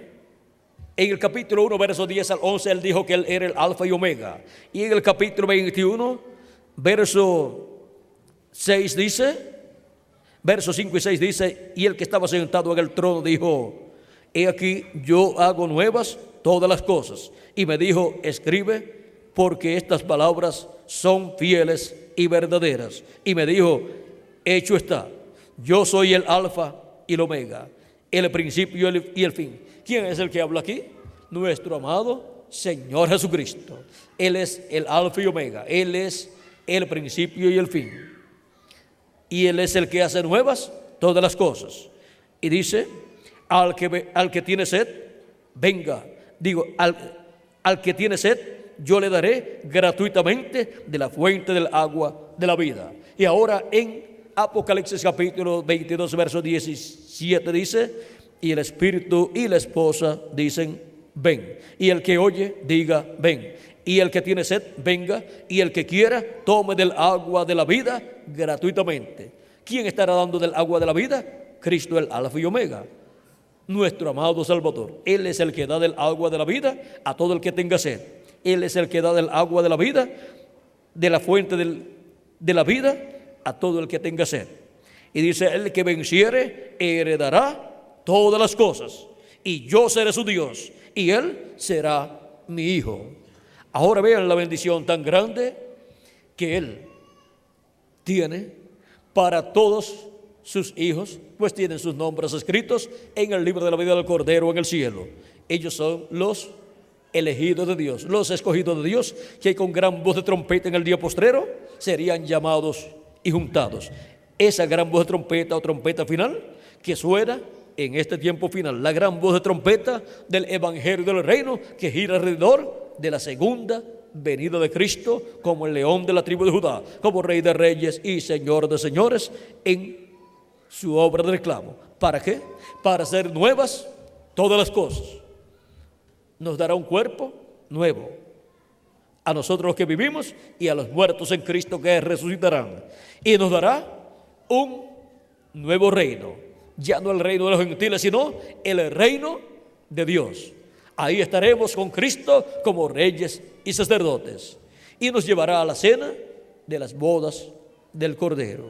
en el capítulo 1, versos 10 al 11, Él dijo que Él era el alfa y omega. Y en el capítulo 21, verso 6 dice, versos 5 y 6 dice: y el que estaba sentado en el trono dijo: he aquí yo hago nuevas todas las cosas. Y me dijo: escribe, porque estas palabras son fieles y verdaderas. Y me dijo: hecho está, yo soy el alfa y el omega, el principio y el fin. ¿Quién es el que habla aquí? Nuestro amado Señor Jesucristo. Él es el alfa y omega, Él es el principio y el fin. Y Él es el que hace nuevas todas las cosas. Y dice: al que tiene sed, venga. Digo, al que tiene sed, yo le daré gratuitamente de la fuente del agua de la vida. Y ahora en Apocalipsis capítulo 22, verso 17 dice: y el espíritu y la esposa dicen: ven. Y el que oye, diga: ven. Y el que tiene sed, venga. Y el que quiera, tome del agua de la vida gratuitamente. ¿Quién estará dando del agua de la vida? Cristo, el alfa y omega, nuestro amado Salvador. Él es el que da del agua de la vida a todo el que tenga sed. Él es el que da del agua de la vida, de la fuente de la vida a todo el que tenga sed. Y dice, el que venciere heredará todas las cosas, y yo seré su Dios, y él será mi hijo. Ahora vean la bendición tan grande que él tiene para todos sus hijos, pues tienen sus nombres escritos en el libro de la vida del Cordero en el cielo. Ellos son los elegidos de Dios, los escogidos de Dios, que con gran voz de trompeta en el día postrero serían llamados y juntados. Esa gran voz de trompeta o trompeta final que suena en este tiempo final, la gran voz de trompeta del evangelio del reino que gira alrededor de la segunda venida de Cristo como el león de la tribu de Judá, como rey de reyes y señor de señores en su obra de reclamo. ¿Para qué? Para hacer nuevas todas las cosas. Nos dará un cuerpo nuevo a nosotros los que vivimos y a los muertos en Cristo que resucitarán, y nos dará un nuevo reino, ya no el reino de los gentiles, sino el reino de Dios. Ahí estaremos con Cristo como reyes y sacerdotes, y nos llevará a la cena de las bodas del Cordero.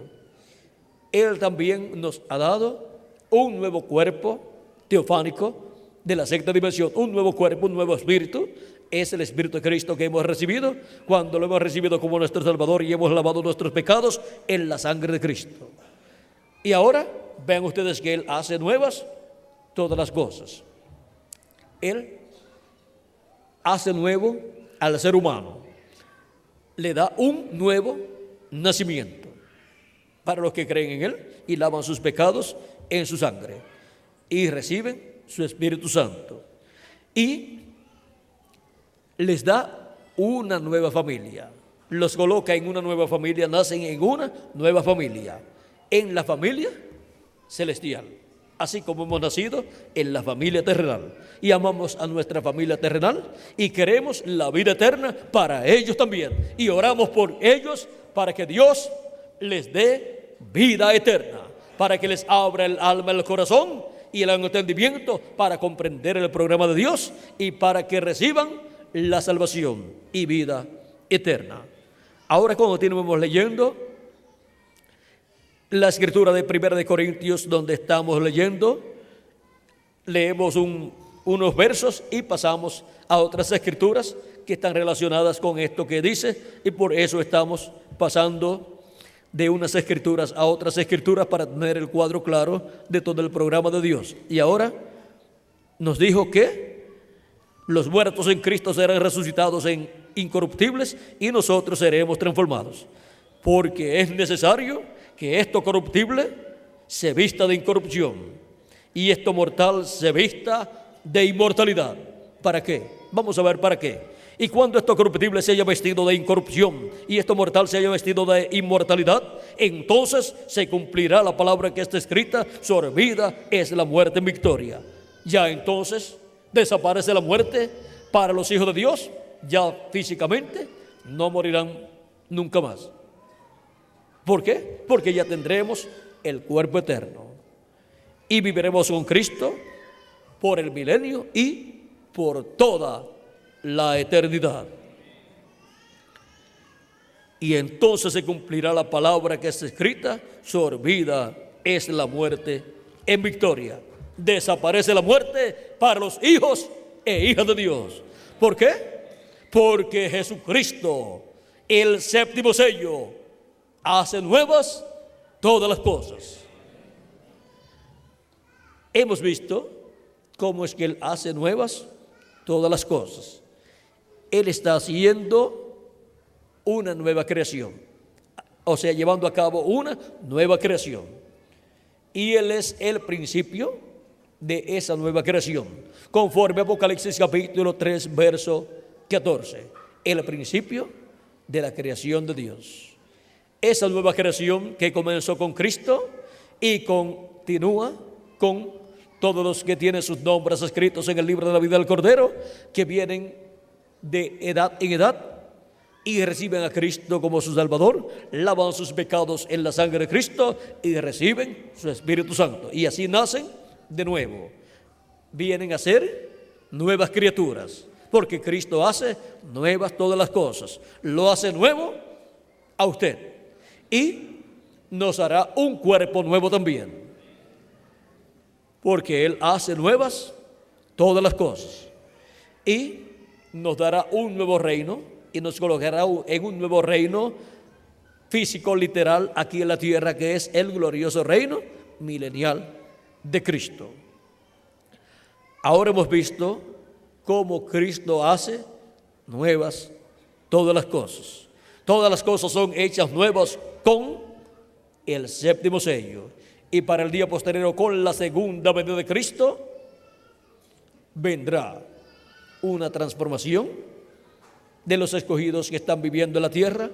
Él también nos ha dado un nuevo cuerpo teofánico de la sexta dimensión, un nuevo cuerpo, un nuevo espíritu. Es el Espíritu de Cristo que hemos recibido cuando lo hemos recibido como nuestro Salvador y hemos lavado nuestros pecados en la sangre de Cristo. Y ahora vean ustedes que Él hace nuevas todas las cosas. Él hace nuevo al ser humano, le da un nuevo nacimiento para los que creen en Él y lavan sus pecados en su sangre y reciben su Espíritu Santo, y les da una nueva familia, los coloca en una nueva familia, nacen en una nueva familia, en la familia celestial, así como hemos nacido en la familia terrenal, y amamos a nuestra familia terrenal y queremos la vida eterna para ellos también, y oramos por ellos para que Dios les dé vida eterna, para que les abra el alma y el corazón y el entendimiento para comprender el programa de Dios y para que reciban la salvación y vida eterna. Ahora, cuando continuamos leyendo la escritura de 1 de Corintios, donde estamos leyendo, leemos unos versos y pasamos a otras escrituras que están relacionadas con esto que dice, y por eso estamos pasando de unas escrituras a otras escrituras para tener el cuadro claro de todo el programa de Dios. Y ahora nos dijo que los muertos en Cristo serán resucitados en incorruptibles y nosotros seremos transformados, porque es necesario que esto corruptible se vista de incorrupción y esto mortal se vista de inmortalidad. ¿Para qué? Vamos a ver para qué. Y cuando esto corruptible se haya vestido de incorrupción y esto mortal se haya vestido de inmortalidad, entonces se cumplirá la palabra que está escrita: sorbida es la muerte en victoria. Ya entonces desaparece la muerte para los hijos de Dios, ya físicamente no morirán nunca más. ¿Por qué? Porque ya tendremos el cuerpo eterno y viviremos con Cristo por el milenio y por toda la eternidad. Y entonces se cumplirá la palabra que está escrita: sorbida es la muerte en victoria. Desaparece la muerte para los hijos e hijas de Dios. ¿Por qué? Porque Jesucristo, el séptimo sello, hace nuevas todas las cosas. Hemos visto cómo es que Él hace nuevas todas las cosas. Él está haciendo una nueva creación, o sea, llevando a cabo una nueva creación. Y Él es el principio de esa nueva creación, conforme a Apocalipsis capítulo 3, verso 14. El principio de la creación de Dios. Esa nueva creación que comenzó con Cristo y continúa con todos los que tienen sus nombres escritos en el libro de la vida del Cordero, que vienen de edad en edad y reciben a Cristo como su Salvador, lavan sus pecados en la sangre de Cristo y reciben su Espíritu Santo. Y así nacen de nuevo, vienen a ser nuevas criaturas, porque Cristo hace nuevas todas las cosas. Lo hace nuevo a usted y nos hará un cuerpo nuevo también, porque Él hace nuevas todas las cosas y nos dará un nuevo reino y nos colocará en un nuevo reino físico, literal, aquí en la tierra, que es el glorioso reino milenial de Cristo. Ahora hemos visto cómo Cristo hace nuevas todas las cosas. Todas las cosas son hechas nuevas con el séptimo sello. Y para el día posterior, con la segunda venida de Cristo, vendrá una transformación de los escogidos que están viviendo en la tierra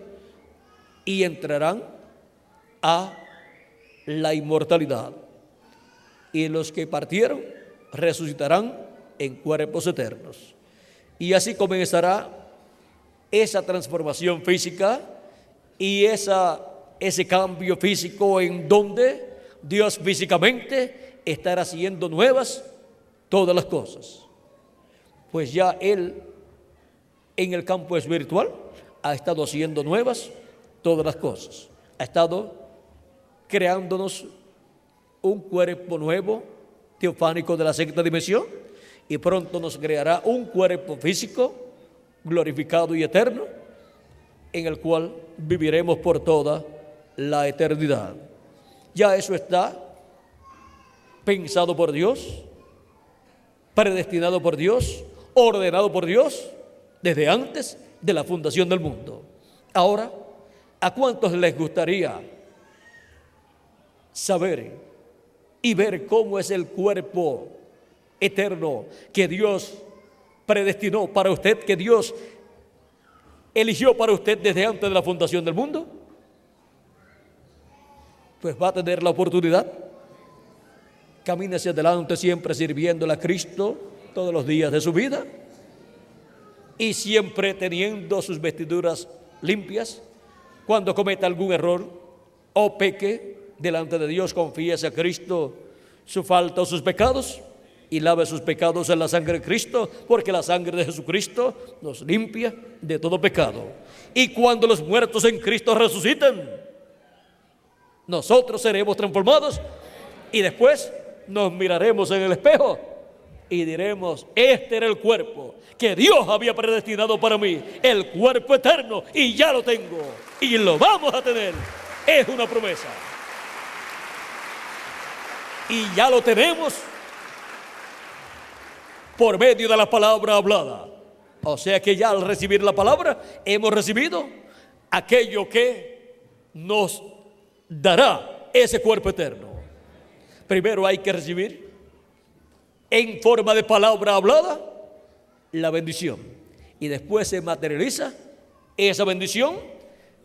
y entrarán a la inmortalidad. Y los que partieron resucitarán en cuerpos eternos. Y así comenzará esa transformación física y ese cambio físico en donde Dios físicamente estará haciendo nuevas todas las cosas. Pues ya Él en el campo espiritual ha estado haciendo nuevas todas las cosas. Ha estado creándonos un cuerpo nuevo, teofánico de la sexta dimensión, y pronto nos creará un cuerpo físico, glorificado y eterno, en el cual viviremos por toda la eternidad. Ya eso está pensado por Dios, predestinado por Dios, ordenado por Dios, desde antes de la fundación del mundo. Ahora, ¿a cuántos les gustaría saber y ver cómo es el cuerpo eterno que Dios predestinó para usted, que Dios eligió para usted desde antes de la fundación del mundo? Pues va a tener la oportunidad. Camine hacia adelante siempre sirviéndole a Cristo todos los días de su vida y siempre teniendo sus vestiduras limpias. Cuando cometa algún error o peque delante de Dios, confíese a Cristo su falta o sus pecados y lave sus pecados en la sangre de Cristo, porque la sangre de Jesucristo nos limpia de todo pecado. Y cuando los muertos en Cristo resuciten, nosotros seremos transformados y después nos miraremos en el espejo y diremos: este era el cuerpo que Dios había predestinado para mí, el cuerpo eterno, y ya lo tengo y lo vamos a tener. Es una promesa y ya lo tenemos por medio de la palabra hablada. O sea que ya al recibir la palabra hemos recibido aquello que nos dará ese cuerpo eterno. Primero hay que recibir en forma de palabra hablada la bendición, y después se materializa esa bendición,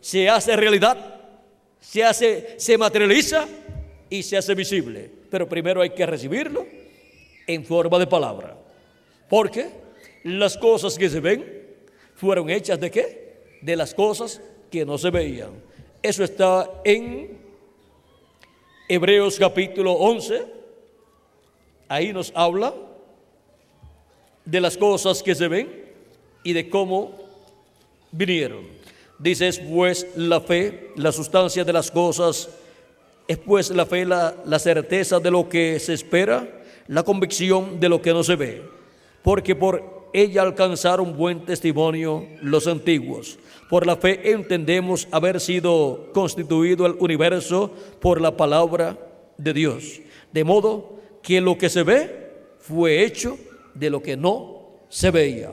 se hace realidad, se materializa y se hace visible. Pero primero hay que recibirlo en forma de palabra, porque las cosas que se ven fueron hechas ¿de qué? De las cosas que no se veían. Eso está en Hebreos capítulo 11. Ahí nos habla de las cosas que se ven y de cómo vinieron. Dice: es pues la fe, la sustancia de las cosas, es pues la fe la certeza de lo que se espera, la convicción de lo que no se ve, porque por ella alcanzaron buen testimonio los antiguos. Por la fe entendemos haber sido constituido el universo por la palabra de Dios, de modo que lo que se ve fue hecho de lo que no se veía.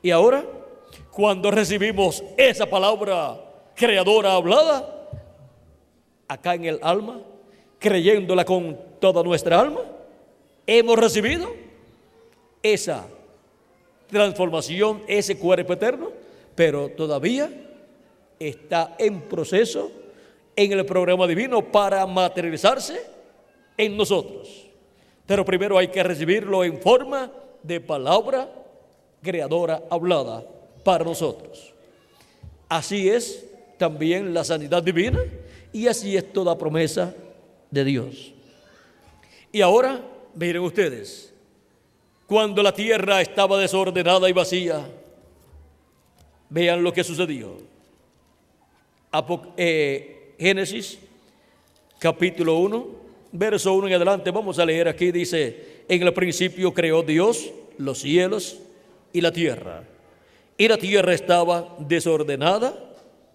Y ahora, cuando recibimos esa palabra creadora hablada acá en el alma, creyéndola con toda nuestra alma, hemos recibido esa transformación, ese cuerpo eterno, pero todavía está en proceso en el programa divino para materializarse en nosotros. Pero primero hay que recibirlo en forma de palabra creadora hablada para nosotros. Así es también la sanidad divina y así es toda promesa de Dios. Y ahora miren ustedes, cuando la tierra estaba desordenada y vacía, vean lo que sucedió. Génesis capítulo 1, verso 1 en adelante, vamos a leer aquí, dice: en el principio creó Dios los cielos y la tierra estaba desordenada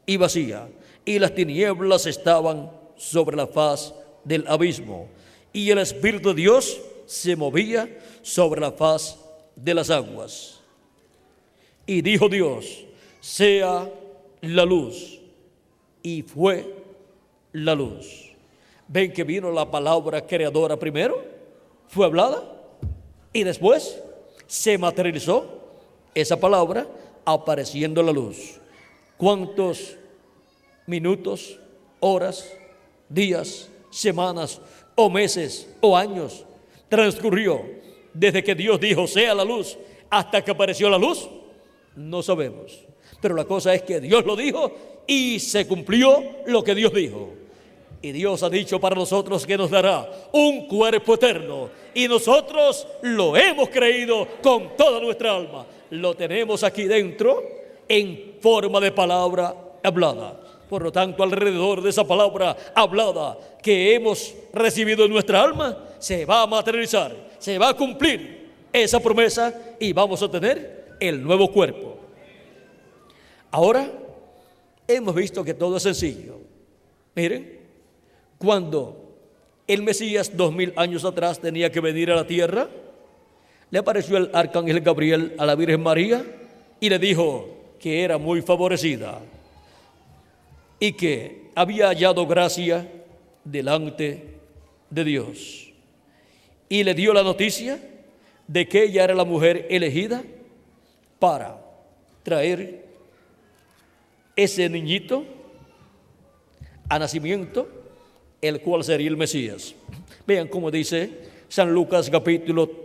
y vacía, y las tinieblas estaban sobre la faz del abismo, y el Espíritu de Dios se movía sobre la faz de las aguas. Y dijo Dios: sea la luz, y fue la luz. Ven que vino la palabra creadora primero, fue hablada, y después se materializó esa palabra apareciendo la luz. ¿Cuántos minutos, horas, días, semanas o meses o años transcurrió desde que Dios dijo sea la luz hasta que apareció la luz? No sabemos, pero la cosa es que Dios lo dijo y se cumplió lo que Dios dijo. Y Dios ha dicho para nosotros que nos dará un cuerpo eterno, y nosotros lo hemos creído con toda nuestra alma. Lo tenemos aquí dentro en forma de palabra hablada. Por lo tanto, alrededor de esa palabra hablada que hemos recibido en nuestra alma, se va a materializar, se va a cumplir esa promesa y vamos a tener el nuevo cuerpo. Ahora hemos visto que todo es sencillo. Miren, cuando el Mesías 2000 años atrás tenía que venir a la tierra, le apareció el arcángel Gabriel a la Virgen María y le dijo que era muy favorecida y que había hallado gracia delante de Dios. Y le dio la noticia de que ella era la mujer elegida para traer ese niñito a nacimiento, el cual sería el Mesías. Vean cómo dice San Lucas capítulo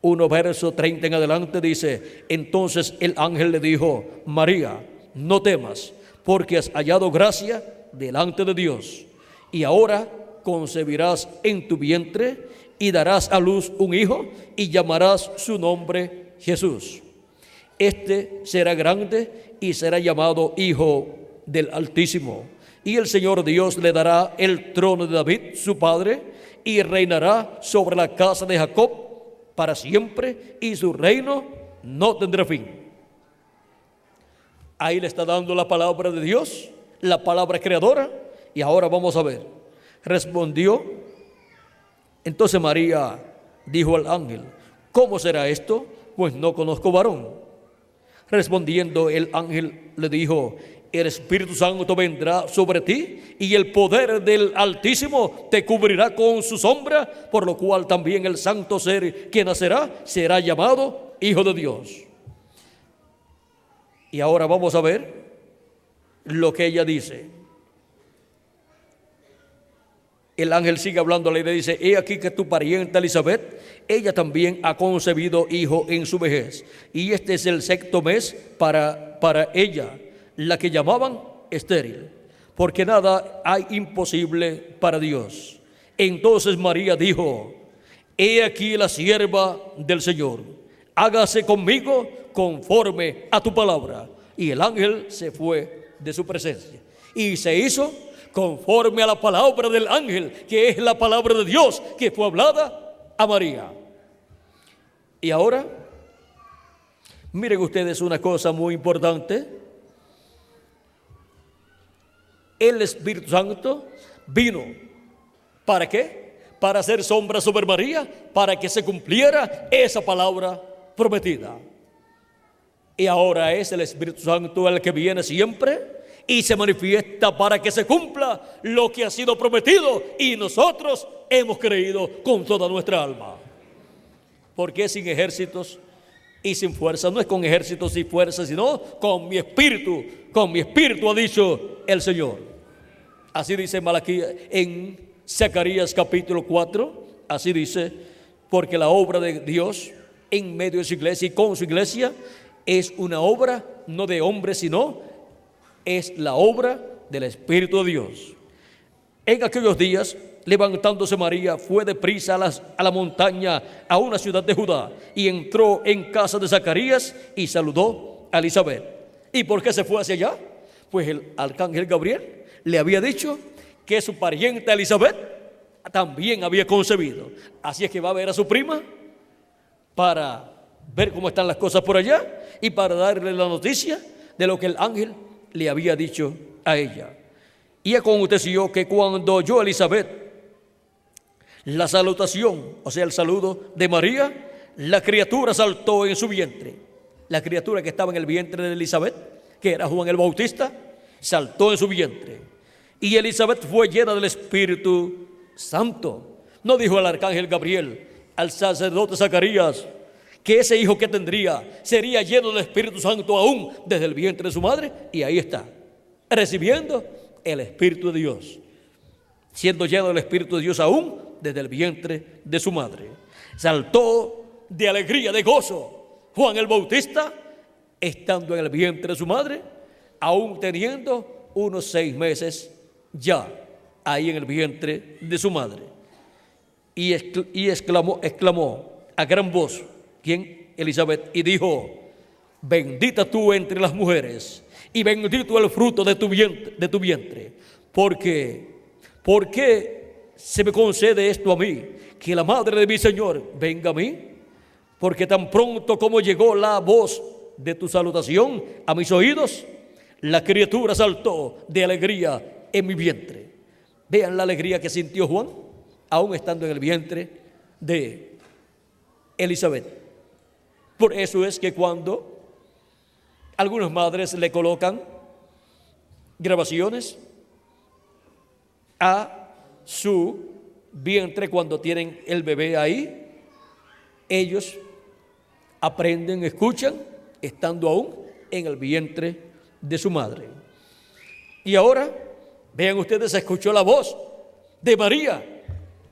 1, verso 30 en adelante, dice: entonces el ángel le dijo: María, no temas, porque has hallado gracia delante de Dios, y ahora concebirás en tu vientre y darás a luz un hijo, y llamarás su nombre Jesús. Este será grande y será llamado Hijo del Altísimo. Y el Señor Dios le dará el trono de David, su padre, y reinará sobre la casa de Jacob para siempre, y su reino no tendrá fin. Ahí le está dando la palabra de Dios, la palabra creadora, y ahora vamos a ver. Respondió entonces María, dijo al ángel: ¿cómo será esto? Pues no conozco varón. Respondiendo el ángel le dijo: el Espíritu Santo vendrá sobre ti, y el poder del Altísimo te cubrirá con su sombra, por lo cual también el santo ser que nacerá será llamado Hijo de Dios. Y ahora vamos a ver lo que ella dice. El ángel sigue hablando, le dice: he aquí que tu parienta Elizabeth, ella también ha concebido hijo en su vejez, y este es el sexto mes para ella, la que llamaban estéril, porque nada hay imposible para Dios. Entonces María dijo: he aquí la sierva del Señor, hágase conmigo conforme a tu palabra. Y el ángel se fue de su presencia, y se hizo conforme a la palabra del ángel, que es la palabra de Dios que fue hablada a María. Y ahora, miren ustedes una cosa muy importante. El Espíritu Santo vino, ¿para qué? Para hacer sombra sobre María, para que se cumpliera esa palabra prometida. Y ahora es el Espíritu Santo el que viene siempre y se manifiesta para que se cumpla lo que ha sido prometido, y nosotros hemos creído con toda nuestra alma. Porque sin ejércitos y sin fuerza, no es con ejércitos y fuerzas, sino con mi espíritu ha dicho el Señor. Así dice Malaquías en Zacarías capítulo 4, así dice: porque la obra de Dios en medio de su iglesia y con su iglesia es una obra no de hombre, sino es la obra del Espíritu de Dios. En aquellos días levantándose María, fue deprisa a la montaña, a una ciudad de Judá, y entró en casa de Zacarías y saludó a Elizabeth. ¿Y por qué se fue hacia allá? Pues el arcángel Gabriel le había dicho que su pariente Elizabeth también había concebido. Así es que va a ver a su prima para ver cómo están las cosas por allá y para darle la noticia de lo que el ángel le había dicho a ella. Y aconteció que cuando oyó Elizabeth la salutación, o sea, el saludo de María, la criatura saltó en su vientre. La criatura que estaba en el vientre de Elizabeth, que era Juan el Bautista, saltó en su vientre. Y Elizabeth fue llena del Espíritu Santo. No dijo el arcángel Gabriel al sacerdote Zacarías que ese hijo que tendría sería lleno del Espíritu Santo aún desde el vientre de su madre. Y ahí está, recibiendo el Espíritu de Dios, siendo lleno del Espíritu de Dios aún desde el vientre de su madre. Saltó de alegría, de gozo, Juan el Bautista, estando en el vientre de su madre, aún teniendo unos 6 meses ya ahí en el vientre de su madre. Y exclamó a gran voz, ¿quién? Elizabeth, y dijo: bendita tú entre las mujeres, y bendito el fruto de tu vientre. ¿Por qué se me concede esto a mí, que la madre de mi Señor venga a mí? Porque tan pronto como llegó la voz de tu salutación a mis oídos, la criatura saltó de alegría en mi vientre. Vean la alegría que sintió Juan, aún estando en el vientre de Elizabeth. Por eso es que cuando algunas madres le colocan grabaciones a su vientre cuando tienen el bebé ahí, ellos aprenden, escuchan, estando aún en el vientre de su madre. Y ahora, vean ustedes, se escuchó la voz de María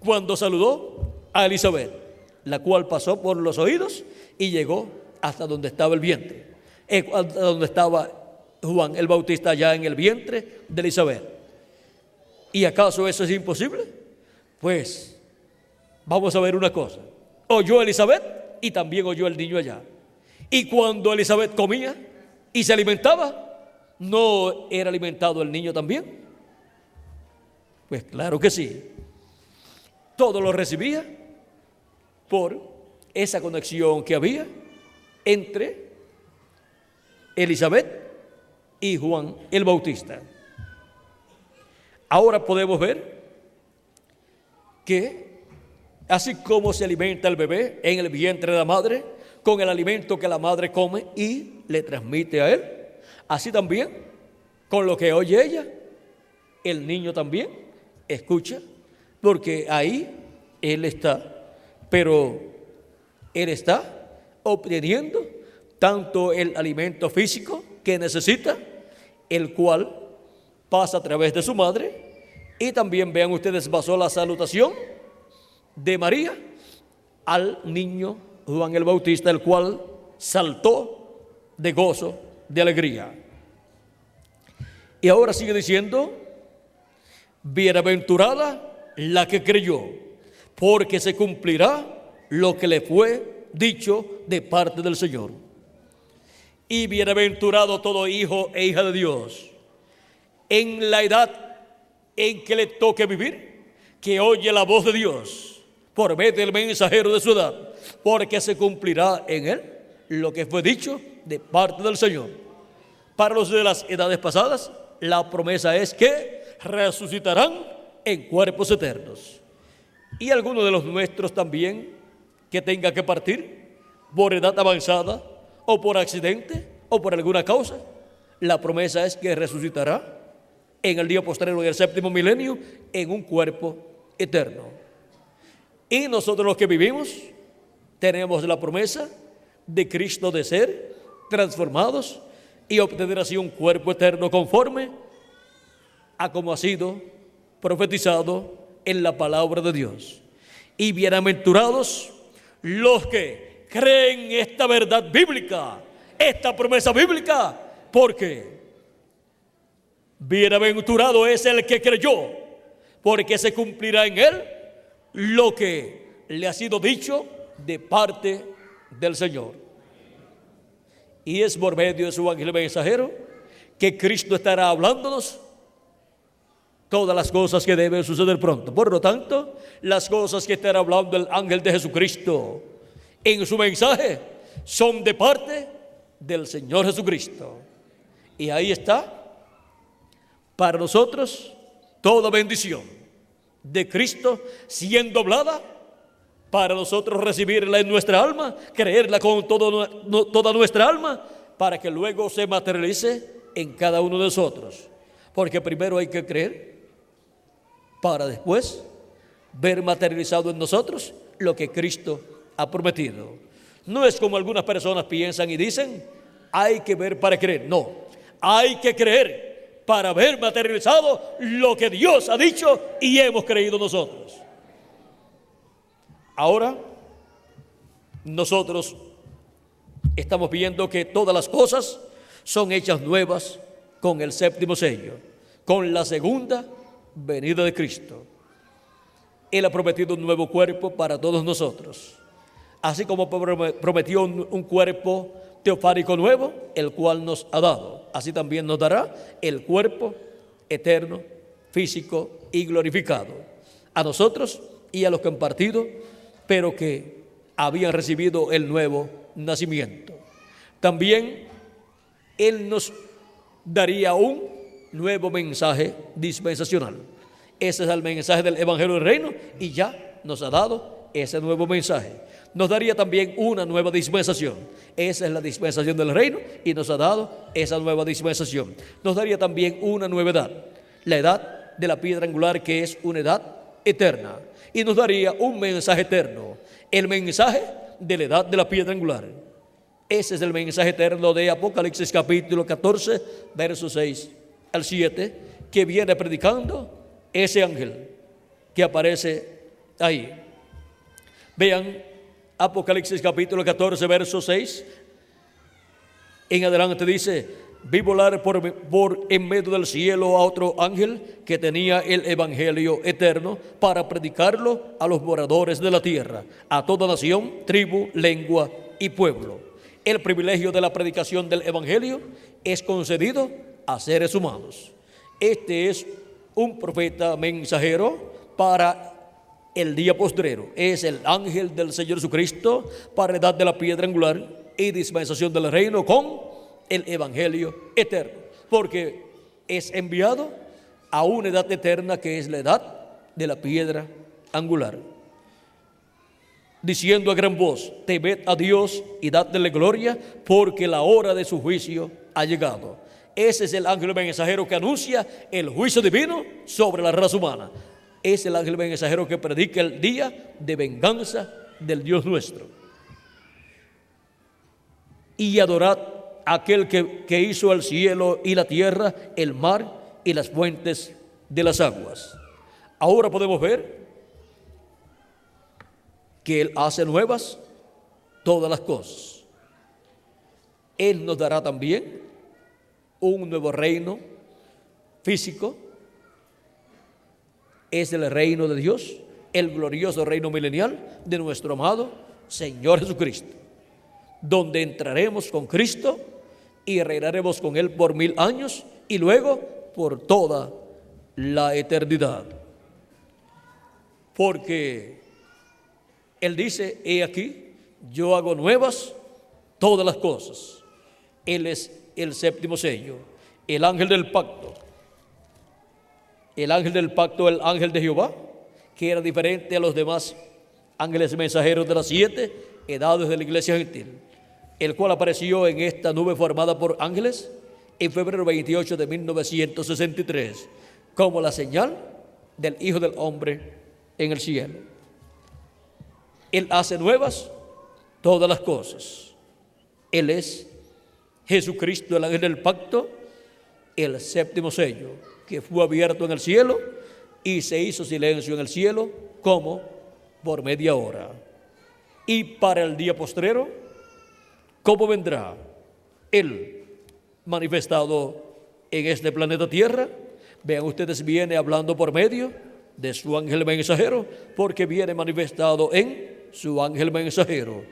cuando saludó a Elizabeth, la cual pasó por los oídos y llegó hasta donde estaba el vientre, hasta donde estaba Juan el Bautista, allá en el vientre de Elizabeth. ¿Y acaso eso es imposible? Pues vamos a ver una cosa. Oyó Elizabeth y también oyó el niño allá. Y cuando Elizabeth comía y se alimentaba, ¿no era alimentado el niño también? Pues claro que sí. Todo lo recibía por esa conexión que había entre Elizabeth y Juan el Bautista. Ahora podemos ver que así como se alimenta el bebé en el vientre de la madre, con el alimento que la madre come y le transmite a él, así también con lo que oye ella, el niño también escucha, porque ahí él está, pero él está obteniendo tanto el alimento físico que necesita, el cual pasa a través de su madre, y también vean ustedes, pasó la salutación de María al niño Juan el Bautista, el cual saltó de gozo, de alegría. Y ahora sigue diciendo: bienaventurada la que creyó, porque se cumplirá lo que le fue dicho de parte del Señor. Y bienaventurado todo hijo e hija de Dios, en la edad en que le toque vivir, que oye la voz de Dios por medio del mensajero de su edad, porque se cumplirá en él lo que fue dicho de parte del Señor. Para los de las edades pasadas, la promesa es que resucitarán en cuerpos eternos. Y alguno de los nuestros también, que tenga que partir por edad avanzada o por accidente o por alguna causa, la promesa es que resucitará en el día postrero, en el séptimo milenio, en un cuerpo eterno. Y nosotros los que vivimos tenemos la promesa de Cristo de ser transformados y obtener así un cuerpo eterno conforme a como ha sido profetizado en la palabra de Dios. Y bienaventurados los que creen esta verdad bíblica, esta promesa bíblica, porque bienaventurado es el que creyó, porque se cumplirá en él lo que le ha sido dicho de parte del Señor. Y es por medio de su ángel mensajero que Cristo estará hablándonos todas las cosas que deben suceder pronto. Por lo tanto, las cosas que estará hablando el ángel de Jesucristo en su mensaje son de parte del Señor Jesucristo. Y ahí está para nosotros toda bendición de Cristo siendo hablada para nosotros recibirla en nuestra alma, creerla con toda nuestra alma, para que luego se materialice en cada uno de nosotros. Porque primero hay que creer para después ver materializado en nosotros lo que Cristo ha prometido. No es como algunas personas piensan y dicen, hay que ver para creer. No, hay que creer para ver materializado lo que Dios ha dicho y hemos creído nosotros. Ahora, nosotros estamos viendo que todas las cosas son hechas nuevas con el séptimo sello, con la segunda venida de Cristo. Él ha prometido un nuevo cuerpo para todos nosotros, así como prometió un cuerpo teofánico nuevo, el cual nos ha dado. Así también nos dará el cuerpo eterno, físico y glorificado a nosotros y a los que han partido, pero que habían recibido el nuevo nacimiento. También Él nos daría un nuevo mensaje dispensacional. Ese es el mensaje del Evangelio del Reino y ya nos ha dado ese nuevo mensaje. Nos daría también una nueva dispensación. Esa es la dispensación del reino y nos ha dado esa nueva dispensación. Nos daría también una nueva edad, la edad de la piedra angular, que es una edad eterna. Y nos daría un mensaje eterno, el mensaje de la edad de la piedra angular. Ese es el mensaje eterno de Apocalipsis capítulo 14, versos 6 al 7, que viene predicando ese ángel que aparece ahí. Vean Apocalipsis capítulo 14, verso 6 en adelante, dice: vi volar por en medio del cielo a otro ángel que tenía el evangelio eterno para predicarlo a los moradores de la tierra, a toda nación, tribu, lengua y pueblo. El privilegio de la predicación del evangelio es concedido a seres humanos. Este es un profeta mensajero para el día postrero. Es el ángel del Señor Jesucristo para la edad de la piedra angular y dispensación del reino con el evangelio eterno, porque es enviado a una edad eterna que es la edad de la piedra angular, diciendo a gran voz: temed a Dios y dadle gloria, porque la hora de su juicio ha llegado. Ese es el ángel mensajero que anuncia el juicio divino sobre la raza humana. Es el ángel mensajero que predica el día de venganza del Dios nuestro. Y adorad a aquel que hizo el cielo y la tierra, el mar y las fuentes de las aguas. Ahora podemos ver que Él hace nuevas todas las cosas. Él nos dará también un nuevo reino físico. Es el reino de Dios, el glorioso reino milenial de nuestro amado Señor Jesucristo, donde entraremos con Cristo y reinaremos con Él por 1000 años y luego por toda la eternidad. Porque Él dice: he aquí, yo hago nuevas todas las cosas. Él es el séptimo sello, el ángel del pacto. El ángel del pacto, el ángel de Jehová, que era diferente a los demás ángeles mensajeros de las 7 edades de la iglesia gentil, el cual apareció en esta nube formada por ángeles en febrero 28 de 1963, como la señal del Hijo del Hombre en el cielo. Él hace nuevas todas las cosas. Él es Jesucristo, el ángel del pacto, el séptimo sello, que fue abierto en el cielo y se hizo silencio en el cielo como por media hora. Y para el día postrero, ¿cómo vendrá Él manifestado en este planeta Tierra? Vean ustedes, viene hablando por medio de su ángel mensajero, porque viene manifestado en su ángel mensajero.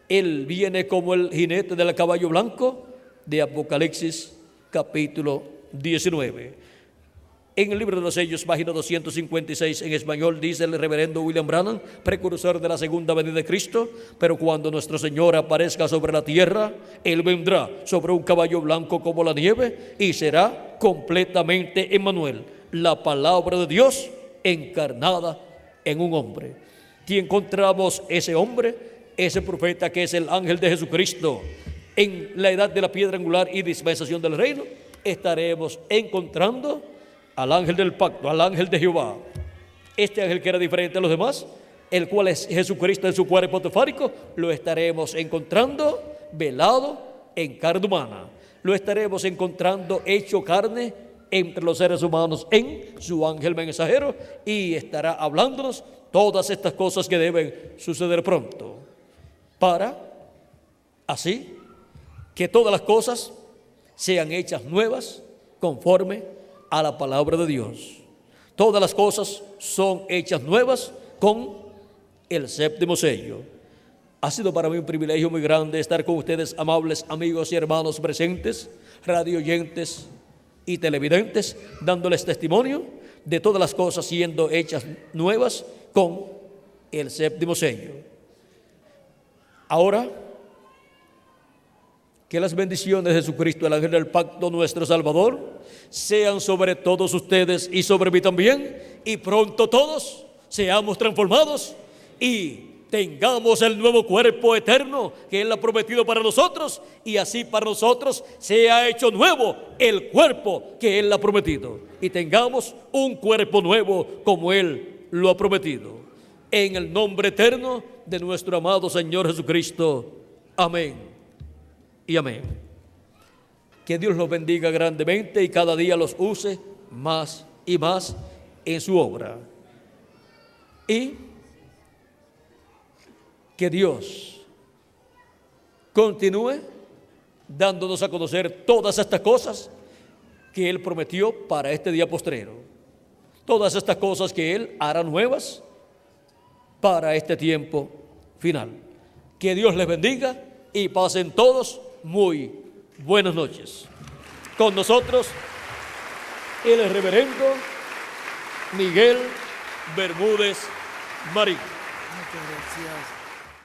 Él viene como el jinete del caballo blanco de Apocalipsis capítulo 19. En el libro de los sellos, página 256 en español, dice el reverendo William Branham, precursor de la segunda venida de Cristo: pero cuando nuestro Señor aparezca sobre la tierra, Él vendrá sobre un caballo blanco como la nieve y será completamente Emmanuel, la palabra de Dios encarnada en un hombre. ¿Y encontramos ese hombre, ese profeta que es el ángel de Jesucristo en la edad de la piedra angular y dispensación del reino? Estaremos encontrando al ángel del pacto, al ángel de Jehová. Este ángel que era diferente a los demás, el cual es Jesucristo en su cuerpo teofánico, lo estaremos encontrando velado en carne humana. Lo estaremos encontrando hecho carne entre los seres humanos en su ángel mensajero, y estará hablándonos todas estas cosas que deben suceder pronto, para así que todas las cosas sean hechas nuevas conforme a la palabra de Dios. Todas las cosas son hechas nuevas con el séptimo sello. Ha sido para mí un privilegio muy grande estar con ustedes, amables amigos y hermanos presentes, radio oyentes y televidentes, dándoles testimonio de todas las cosas siendo hechas nuevas con el séptimo sello. Ahora, que las bendiciones de Jesucristo, el ángel del pacto, nuestro Salvador, sean sobre todos ustedes y sobre mí también, y pronto todos seamos transformados y tengamos el nuevo cuerpo eterno que Él ha prometido para nosotros, y así para nosotros sea hecho nuevo el cuerpo que Él ha prometido, y tengamos un cuerpo nuevo como Él lo ha prometido. En el nombre eterno de nuestro amado Señor Jesucristo. Amén y amén. Que Dios los bendiga grandemente y cada día los use más y más en su obra. Y que Dios continúe dándonos a conocer todas estas cosas que Él prometió para este día postrero. Todas estas cosas que Él hará nuevas para este tiempo final. Que Dios les bendiga y pasen todos muy buenas noches. Con nosotros el reverendo Miguel Bermúdez Marín. Muchas gracias.